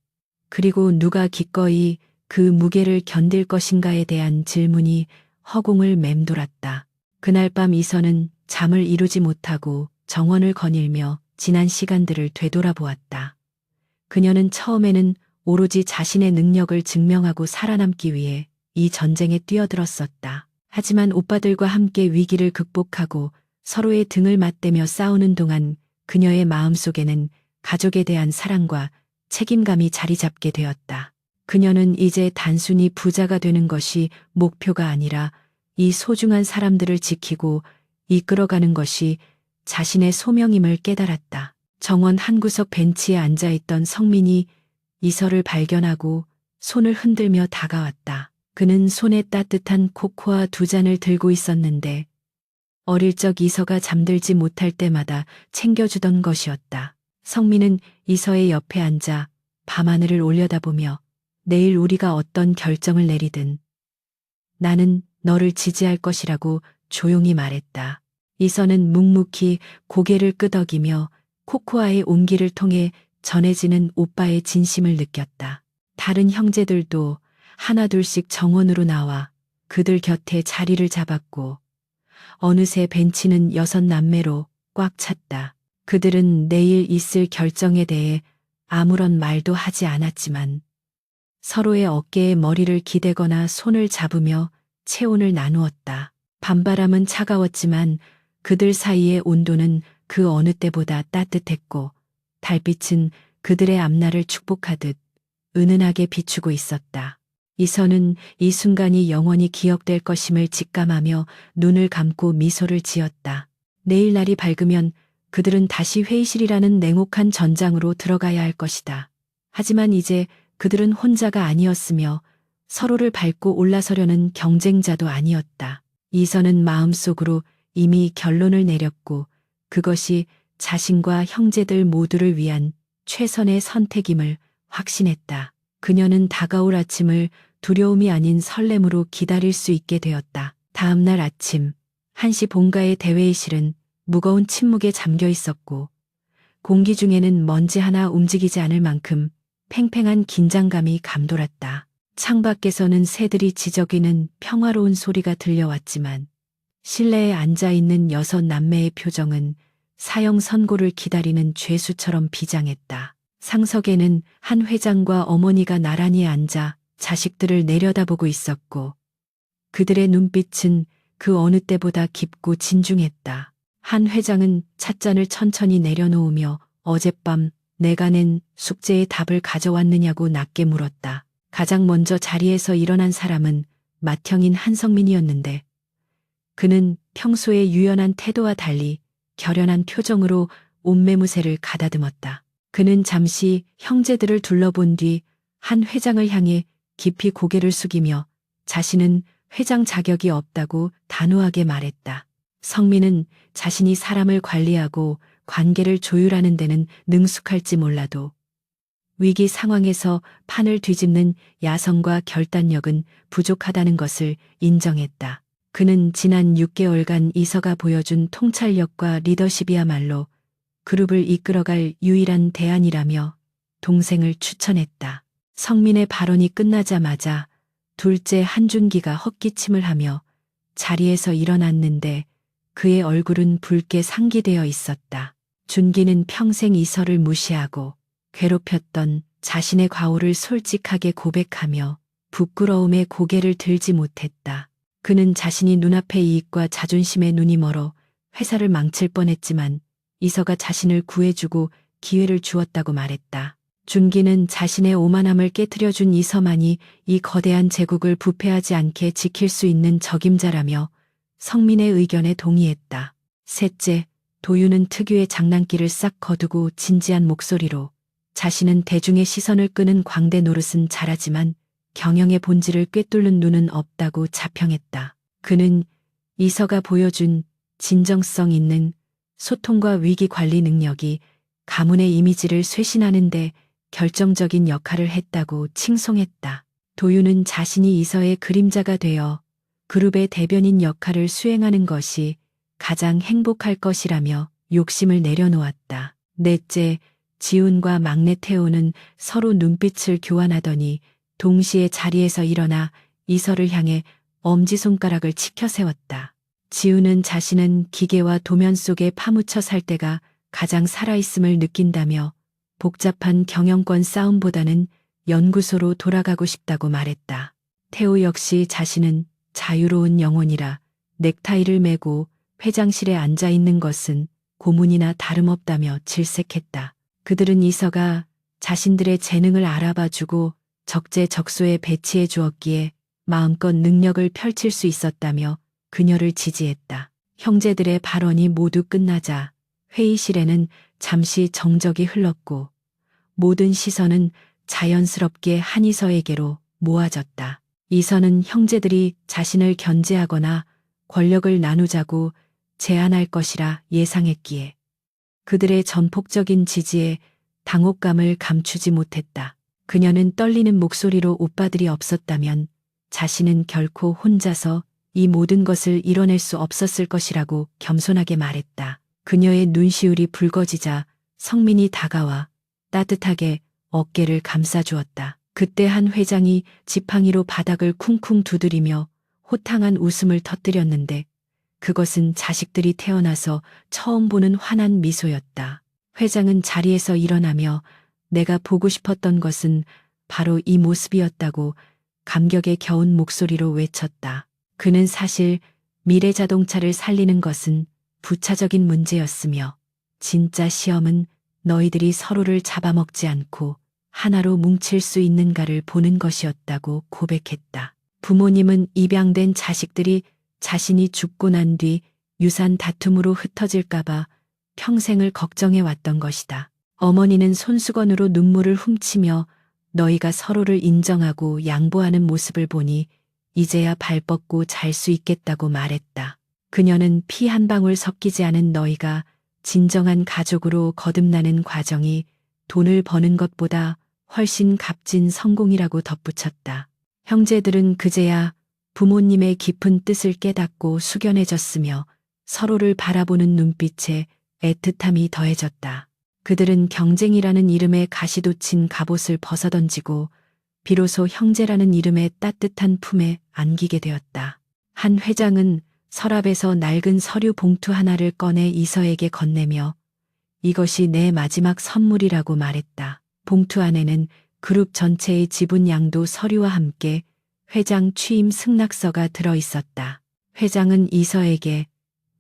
그리고 누가 기꺼이 그 무게를 견딜 것인가에 대한 질문이 허공을 맴돌았다. 그날 밤 이선은 잠을 이루지 못하고 정원을 거닐며 지난 시간들을 되돌아보았다. 그녀는 처음에는 오로지 자신의 능력을 증명하고 살아남기 위해 이 전쟁에 뛰어들었었다. 하지만 오빠들과 함께 위기를 극복하고 서로의 등을 맞대며 싸우는 동안 그녀의 마음속에는 가족에 대한 사랑과 책임감이 자리 잡게 되었다. 그녀는 이제 단순히 부자가 되는 것이 목표가 아니라 이 소중한 사람들을 지키고 이끌어가는 것이 자신의 소명임을 깨달았다. 정원 한구석 벤치에 앉아있던 성민이 이서를 발견하고 손을 흔들며 다가왔다. 그는 손에 따뜻한 코코아 2잔을 들고 있었는데 어릴 적 이서가 잠들지 못할 때마다 챙겨주던 것이었다. 성민은 이서의 옆에 앉아 밤하늘을 올려다보며 내일 우리가 어떤 결정을 내리든 나는 너를 지지할 것이라고 조용히 말했다. 이서는 묵묵히 고개를 끄덕이며 코코아의 온기를 통해 전해지는 오빠의 진심을 느꼈다. 다른 형제들도 하나둘씩 정원으로 나와 그들 곁에 자리를 잡았고 어느새 벤치는 6남매로 꽉 찼다. 그들은 내일 있을 결정에 대해 아무런 말도 하지 않았지만 서로의 어깨에 머리를 기대거나 손을 잡으며 체온을 나누었다. 밤바람은 차가웠지만 그들 사이의 온도는 그 어느 때보다 따뜻했고 달빛은 그들의 앞날을 축복하듯 은은하게 비추고 있었다. 이선은 이 순간이 영원히 기억될 것임을 직감하며 눈을 감고 미소를 지었다. 내일 날이 밝으면 그들은 다시 회의실이라는 냉혹한 전장으로 들어가야 할 것이다. 하지만 이제 그들은 혼자가 아니었으며 서로를 밟고 올라서려는 경쟁자도 아니었다. 이선은 마음속으로 이미 결론을 내렸고 그것이 자신과 형제들 모두를 위한 최선의 선택임을 확신했다. 그녀는 다가올 아침을 두려움이 아닌 설렘으로 기다릴 수 있게 되었다. 다음 날 아침, 1시 본가의 대회의실은 무거운 침묵에 잠겨 있었고 공기 중에는 먼지 하나 움직이지 않을 만큼 팽팽한 긴장감이 감돌았다. 창밖에서는 새들이 지저귀는 평화로운 소리가 들려왔지만 실내에 앉아있는 6남매의 표정은 사형 선고를 기다리는 죄수처럼 비장했다. 상석에는 한 회장과 어머니가 나란히 앉아 자식들을 내려다보고 있었고 그들의 눈빛은 그 어느 때보다 깊고 진중했다. 한 회장은 찻잔을 천천히 내려놓으며 어젯밤 내가 낸 숙제의 답을 가져왔느냐고 낮게 물었다. 가장 먼저 자리에서 일어난 사람은 맏형인 한성민이었는데 그는 평소의 유연한 태도와 달리 결연한 표정으로 옷매무새를 가다듬었다. 그는 잠시 형제들을 둘러본 뒤 한 회장을 향해 깊이 고개를 숙이며 자신은 회장 자격이 없다고 단호하게 말했다. 성민은 자신이 사람을 관리하고 관계를 조율하는 데는 능숙할지 몰라도 위기 상황에서 판을 뒤집는 야성과 결단력은 부족하다는 것을 인정했다. 그는 지난 6개월간 이서가 보여준 통찰력과 리더십이야말로 그룹을 이끌어갈 유일한 대안이라며 동생을 추천했다. 성민의 발언이 끝나자마자 둘째 한준기가 헛기침을 하며 자리에서 일어났는데 그의 얼굴은 붉게 상기되어 있었다. 준기는 평생 이서를 무시하고 괴롭혔던 자신의 과오를 솔직하게 고백하며 부끄러움에 고개를 들지 못했다. 그는 자신이 눈앞의 이익과 자존심에 눈이 멀어 회사를 망칠 뻔했지만 이서가 자신을 구해주고 기회를 주었다고 말했다. 준기는 자신의 오만함을 깨트려준 이서만이 이 거대한 제국을 부패하지 않게 지킬 수 있는 적임자라며 성민의 의견에 동의했다. 셋째, 도유는 특유의 장난기를 싹 거두고 진지한 목소리로 자신은 대중의 시선을 끄는 광대 노릇은 잘하지만 경영의 본질을 꿰뚫는 눈은 없다고 자평했다. 그는 이서가 보여준 진정성 있는 소통과 위기 관리 능력이 가문의 이미지를 쇄신하는 데 결정적인 역할을 했다고 칭송했다. 도유는 자신이 이서의 그림자가 되어 그룹의 대변인 역할을 수행하는 것이 가장 행복할 것이라며 욕심을 내려놓았다. 넷째, 지훈과 막내 태호는 서로 눈빛을 교환하더니 동시에 자리에서 일어나 이서를 향해 엄지손가락을 치켜 세웠다. 지훈은 자신은 기계와 도면 속에 파묻혀 살 때가 가장 살아있음을 느낀다며 복잡한 경영권 싸움보다는 연구소로 돌아가고 싶다고 말했다. 태호 역시 자신은 자유로운 영혼이라 넥타이를 메고 회장실에 앉아 있는 것은 고문이나 다름없다며 질색했다. 그들은 이서가 자신들의 재능을 알아봐주고 적재적소에 배치해 주었기에 마음껏 능력을 펼칠 수 있었다며 그녀를 지지했다. 형제들의 발언이 모두 끝나자 회의실에는 잠시 정적이 흘렀고 모든 시선은 자연스럽게 한이서에게로 모아졌다. 이서는 형제들이 자신을 견제하거나 권력을 나누자고 제안할 것이라 예상했기에 그들의 전폭적인 지지에 당혹감을 감추지 못했다. 그녀는 떨리는 목소리로 오빠들이 없었다면 자신은 결코 혼자서 이 모든 것을 이뤄낼 수 없었을 것이라고 겸손하게 말했다. 그녀의 눈시울이 붉어지자 성민이 다가와 따뜻하게 어깨를 감싸주었다. 그때 한 회장이 지팡이로 바닥을 쿵쿵 두드리며 호탕한 웃음을 터뜨렸는데 그것은 자식들이 태어나서 처음 보는 환한 미소였다. 회장은 자리에서 일어나며 내가 보고 싶었던 것은 바로 이 모습이었다고 감격에 겨운 목소리로 외쳤다. 그는 사실 미래 자동차를 살리는 것은 부차적인 문제였으며 진짜 시험은 너희들이 서로를 잡아먹지 않고 하나로 뭉칠 수 있는가를 보는 것이었다고 고백했다. 부모님은 입양된 자식들이 자신이 죽고 난 뒤 유산 다툼으로 흩어질까봐 평생을 걱정해 왔던 것이다. 어머니는 손수건으로 눈물을 훔치며 너희가 서로를 인정하고 양보하는 모습을 보니 이제야 발 뻗고 잘 수 있겠다고 말했다. 그녀는 피 한 방울 섞이지 않은 너희가 진정한 가족으로 거듭나는 과정이 돈을 버는 것보다 훨씬 값진 성공이라고 덧붙였다. 형제들은 그제야 부모님의 깊은 뜻을 깨닫고 숙연해졌으며 서로를 바라보는 눈빛에 애틋함이 더해졌다. 그들은 경쟁이라는 이름의 가시돋친 갑옷을 벗어던지고 비로소 형제라는 이름의 따뜻한 품에 안기게 되었다. 한 회장은 서랍에서 낡은 서류 봉투 하나를 꺼내 이서에게 건네며 이것이 내 마지막 선물이라고 말했다. 봉투 안에는 그룹 전체의 지분 양도 서류와 함께 회장 취임 승낙서가 들어 있었다. 회장은 이서에게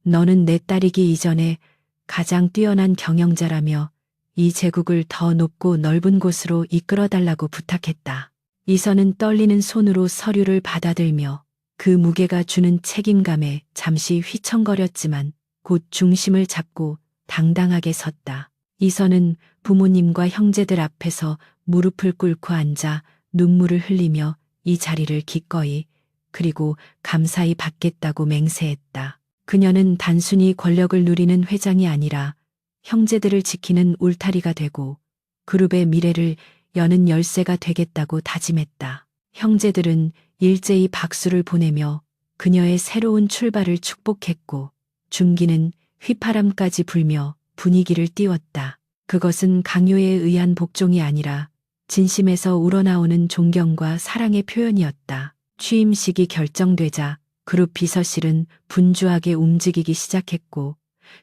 너는 내 딸이기 이전에 가장 뛰어난 경영자라며 이 제국을 더 높고 넓은 곳으로 이끌어달라고 부탁했다. 이서는 떨리는 손으로 서류를 받아들며 그 무게가 주는 책임감에 잠시 휘청거렸지만 곧 중심을 잡고 당당하게 섰다. 이서는 부모님과 형제들 앞에서 무릎을 꿇고 앉아 눈물을 흘리며 이 자리를 기꺼이 그리고 감사히 받겠다고 맹세했다. 그녀는 단순히 권력을 누리는 회장이 아니라 형제들을 지키는 울타리가 되고 그룹의 미래를 여는 열쇠가 되겠다고 다짐했다. 형제들은 일제히 박수를 보내며 그녀의 새로운 출발을 축복했고 중기는 휘파람까지 불며 분위기를 띄웠다. 그것은 강요에 의한 복종이 아니라 진심에서 우러나오는 존경과 사랑의 표현이었다. 취임식이 결정되자 그룹 비서실은 분주하게 움직이기 시작했고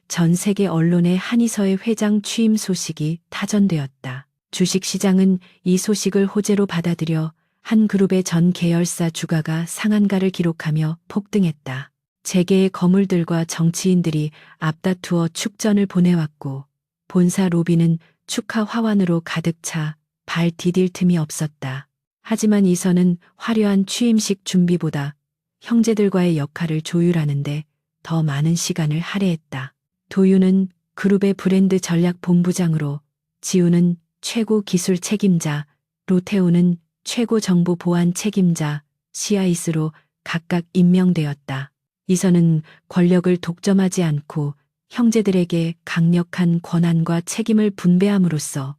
전 세계 언론에 한이서의 회장 취임 소식이 타전되었다. 주식시장은 이 소식을 호재로 받아들여 한 그룹의 전 계열사 주가가 상한가를 기록하며 폭등했다. 재계의 거물들과 정치인들이 앞다투어 축전을 보내왔고 본사 로비는 축하 화환으로 가득 차 발 디딜 틈이 없었다. 하지만 이서는 화려한 취임식 준비보다 형제들과의 역할을 조율하는데 더 많은 시간을 할애했다. 도유는 그룹의 브랜드 전략 본부장으로, 지우는 최고 기술 책임자, 로테오는 최고 정보 보안 책임자, 시아이스로 각각 임명되었다. 이서는 권력을 독점하지 않고 형제들에게 강력한 권한과 책임을 분배함으로써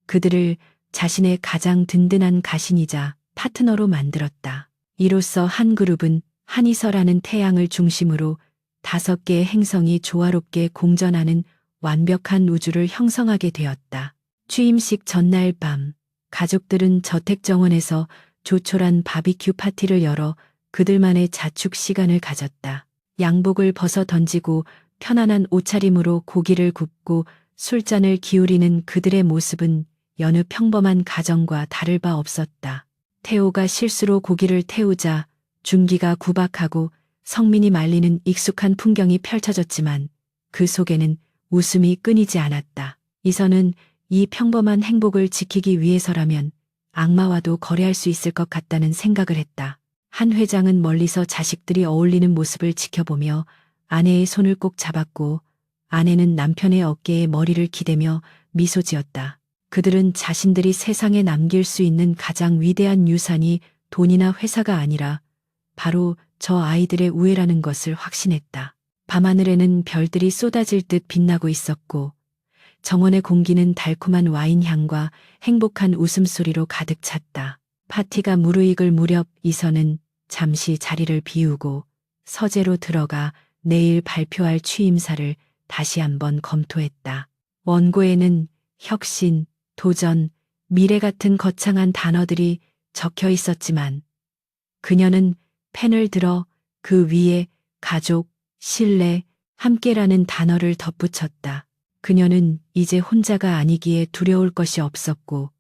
그들을 자신의 가장 든든한 가신이자 파트너로 만들었다. 이로써 한 그룹은 한이서라는 태양을 중심으로 5개의 행성이 조화롭게 공전하는 완벽한 우주를 형성하게 되었다. 취임식 전날 밤, 가족들은 저택정원에서 조촐한 바비큐 파티를 열어 그들만의 자축 시간을 가졌다. 양복을 벗어 던지고 편안한 옷차림으로 고기를 굽고 술잔을 기울이는 그들의 모습은 여느 평범한 가정과 다를 바 없었다. 태호가 실수로 고기를 태우자 준기가 구박하고 성민이 말리는 익숙한 풍경이 펼쳐졌지만 그 속에는 웃음이 끊이지 않았다. 이서는 이 평범한 행복을 지키기 위해서라면 악마와도 거래할 수 있을 것 같다는 생각을 했다. 한 회장은 멀리서 자식들이 어울리는 모습을 지켜보며 아내의 손을 꼭 잡았고 아내는 남편의 어깨에 머리를 기대며 미소 지었다. 그들은 자신들이 세상에 남길 수 있는 가장 위대한 유산이 돈이나 회사가 아니라 바로 저 아이들의 우애라는 것을 확신했다. 밤하늘에는 별들이 쏟아질 듯 빛나고 있었고 정원의 공기는 달콤한 와인 향과 행복한 웃음소리로 가득 찼다. 파티가 무르익을 무렵 이서는 잠시 자리를 비우고 서재로 들어가 내일 발표할 취임사를 다시 한번 검토했다. 원고에는 혁신, 도전, 미래 같은 거창한 단어들이 적혀 있었지만 그녀는 펜을 들어 그 위에 가족, 신뢰, 함께라는 단어를 덧붙였다. 그녀는 이제 혼자가 아니기에 두려울 것이 없었고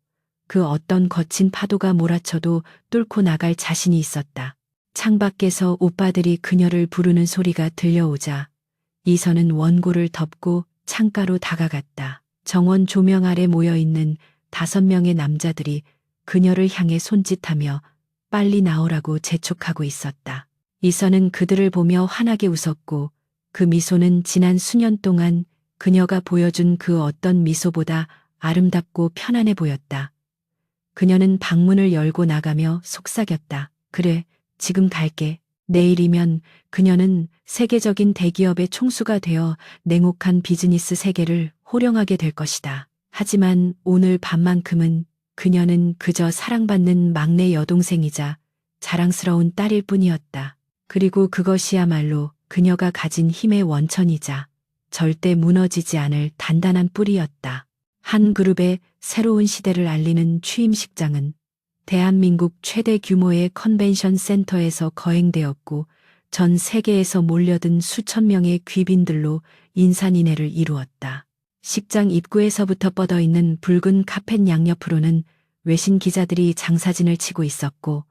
그 어떤 거친 파도가 몰아쳐도 뚫고 나갈 자신이 있었다. 창밖에서 오빠들이 그녀를 부르는 소리가 들려오자 이선은 원고를 덮고 창가로 다가갔다. 정원 조명 아래 모여있는 5명의 남자들이 그녀를 향해 손짓하며 빨리 나오라고 재촉하고 있었다. 이선은 그들을 보며 환하게 웃었고 그 미소는 지난 수년 동안 그녀가 보여준 그 어떤 미소보다 아름답고 편안해 보였다. 그녀는 방문을 열고 나가며 속삭였다. 그래, 지금 갈게. 내일이면 그녀는 세계적인 대기업의 총수가 되어 냉혹한 비즈니스 세계를 호령하게 될 것이다. 하지만 오늘 밤만큼은 그녀는 그저 사랑받는 막내 여동생이자 자랑스러운 딸일 뿐이었다. 그리고 그것이야말로 그녀가 가진 힘의 원천이자 절대 무너지지 않을 단단한 뿌리였다. 한 그룹의 새로운 시대를 알리는 취임식장은 대한민국 최대 규모의 컨벤션 센터에서 거행되었고 전 세계에서 몰려든 수천 명의 귀빈들로 인산인해를 이루었다. 식장 입구에서부터 뻗어있는 붉은 카펫 양옆으로는 외신 기자들이 장사진을 치고 있었고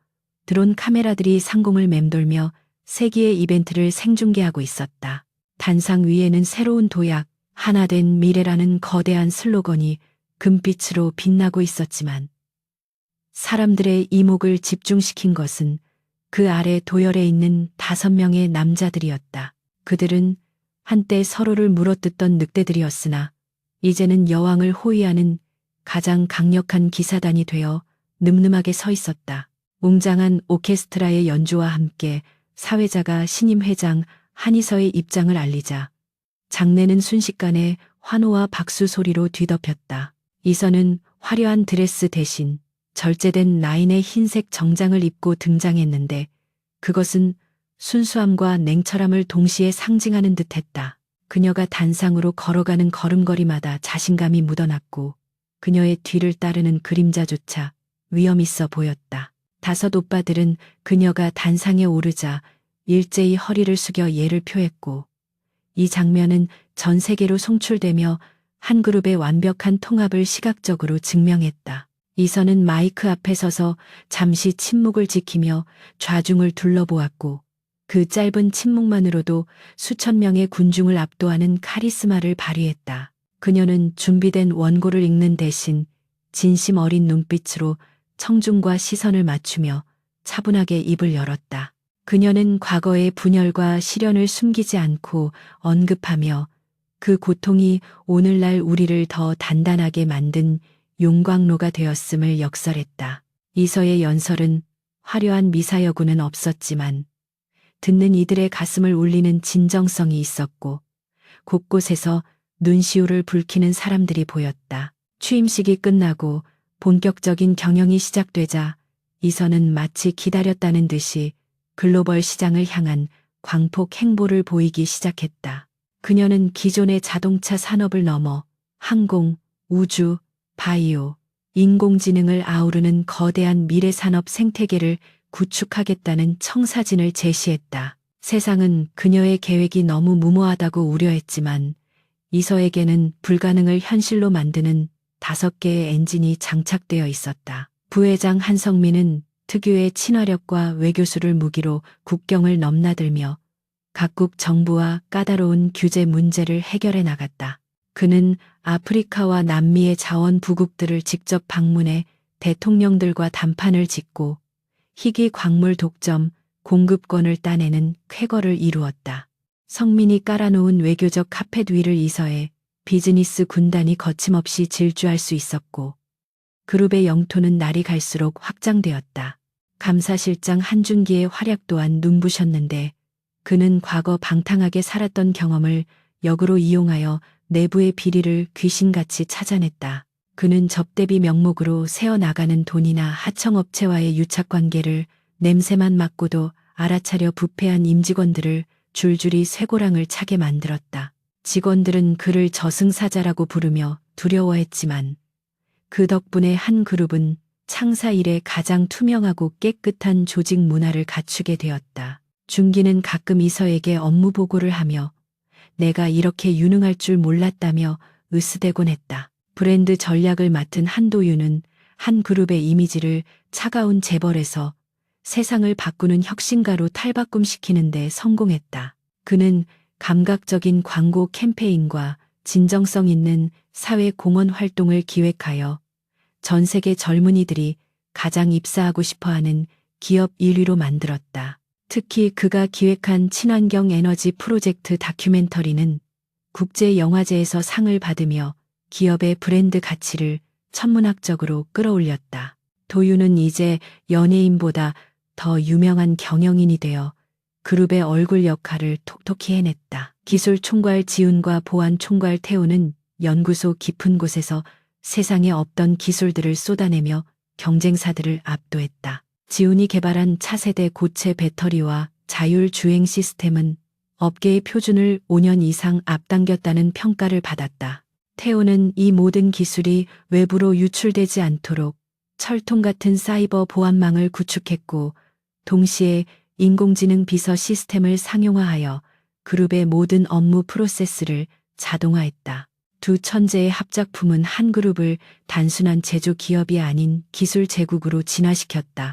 드론 카메라들이 상공을 맴돌며 세기의 이벤트를 생중계하고 있었다. 단상 위에는 새로운 도약, 하나된 미래라는 거대한 슬로건이 금빛으로 빛나고 있었지만 사람들의 이목을 집중시킨 것은 그 아래 도열에 있는 5명의 남자들이었다. 그들은 한때 서로를 물어뜯던 늑대들이었으나 이제는 여왕을 호위하는 가장 강력한 기사단이 되어 늠름하게 서 있었다. 웅장한 오케스트라의 연주와 함께 사회자가 신임 회장 한이서의 입장을 알리자 장내는 순식간에 환호와 박수 소리로 뒤덮였다. 이선은 화려한 드레스 대신 절제된 라인의 흰색 정장을 입고 등장했는데 그것은 순수함과 냉철함을 동시에 상징하는 듯했다. 그녀가 단상으로 걸어가는 걸음걸이마다 자신감이 묻어났고 그녀의 뒤를 따르는 그림자조차 위험 있어 보였다. 5 오빠들은 그녀가 단상에 오르자 일제히 허리를 숙여 예를 표했고 이 장면은 전 세계로 송출되며 한 그룹의 완벽한 통합을 시각적으로 증명했다. 이선은 마이크 앞에 서서 잠시 침묵을 지키며 좌중을 둘러보았고 그 짧은 침묵만으로도 수천 명의 군중을 압도하는 카리스마를 발휘했다. 그녀는 준비된 원고를 읽는 대신 진심 어린 눈빛으로 청중과 시선을 맞추며 차분하게 입을 열었다. 그녀는 과거의 분열과 시련을 숨기지 않고 언급하며 그 고통이 오늘날 우리를 더 단단하게 만든 용광로가 되었음을 역설했다. 이서의 연설은 화려한 미사여구는 없었지만 듣는 이들의 가슴을 울리는 진정성이 있었고 곳곳에서 눈시울을 붉히는 사람들이 보였다. 취임식이 끝나고 본격적인 경영이 시작되자 이선은 마치 기다렸다는 듯이 글로벌 시장을 향한 광폭 행보를 보이기 시작했다. 그녀는 기존의 자동차 산업을 넘어 항공, 우주, 바이오, 인공지능을 아우르는 거대한 미래산업 생태계를 구축하겠다는 청사진을 제시했다. 세상은 그녀의 계획이 너무 무모하다고 우려했지만 이서에게는 불가능을 현실로 만드는 5개의 엔진이 장착되어 있었다. 부회장 한성민은 특유의 친화력과 외교수를 무기로 국경을 넘나들며 각국 정부와 까다로운 규제 문제를 해결해 나갔다. 그는 아프리카와 남미의 자원 부국들을 직접 방문해 대통령들과 담판을 짓고 희귀 광물 독점, 공급권을 따내는 쾌거를 이루었다. 성민이 깔아놓은 외교적 카펫 위를 이서해 비즈니스 군단이 거침없이 질주할 수 있었고 그룹의 영토는 날이 갈수록 확장되었다. 감사실장 한준기의 활약 또한 눈부셨는데 그는 과거 방탕하게 살았던 경험을 역으로 이용하여 내부의 비리를 귀신같이 찾아냈다. 그는 접대비 명목으로 새어나가는 돈이나 하청업체와의 유착관계를 냄새만 맡고도 알아차려 부패한 임직원들을 줄줄이 쇠고랑을 차게 만들었다. 직원들은 그를 저승사자라고 부르며 두려워했지만 그 덕분에 한 그룹은 창사 이래 가장 투명하고 깨끗한 조직 문화를 갖추게 되었다. 준기는 가끔 이서에게 업무 보고를 하며 내가 이렇게 유능할 줄 몰랐다며 으스대곤 했다. 브랜드 전략을 맡은 한도윤은 한 그룹의 이미지를 차가운 재벌에서 세상을 바꾸는 혁신가로 탈바꿈시키는 데 성공했다. 그는 감각적인 광고 캠페인과 진정성 있는 사회 공헌 활동을 기획하여 전 세계 젊은이들이 가장 입사하고 싶어하는 기업 1위로 만들었다. 특히 그가 기획한 친환경 에너지 프로젝트 다큐멘터리는 국제 영화제에서 상을 받으며 기업의 브랜드 가치를 천문학적으로 끌어올렸다. 도윤은 이제 연예인보다 더 유명한 경영인이 되어 그룹의 얼굴 역할을 톡톡히 해냈다. 기술 총괄 지훈과 보안 총괄 태우는 연구소 깊은 곳에서 세상에 없던 기술들을 쏟아내며 경쟁사들을 압도했다. 지훈이 개발한 차세대 고체 배터리와 자율 주행 시스템은 업계의 표준을 5년 이상 앞당겼다는 평가를 받았다. 태호는 이 모든 기술이 외부로 유출되지 않도록 철통 같은 사이버 보안망을 구축했고, 동시에 인공지능 비서 시스템을 상용화하여 그룹의 모든 업무 프로세스를 자동화했다. 두 천재의 합작품은 한 그룹을 단순한 제조 기업이 아닌 기술 제국으로 진화시켰다.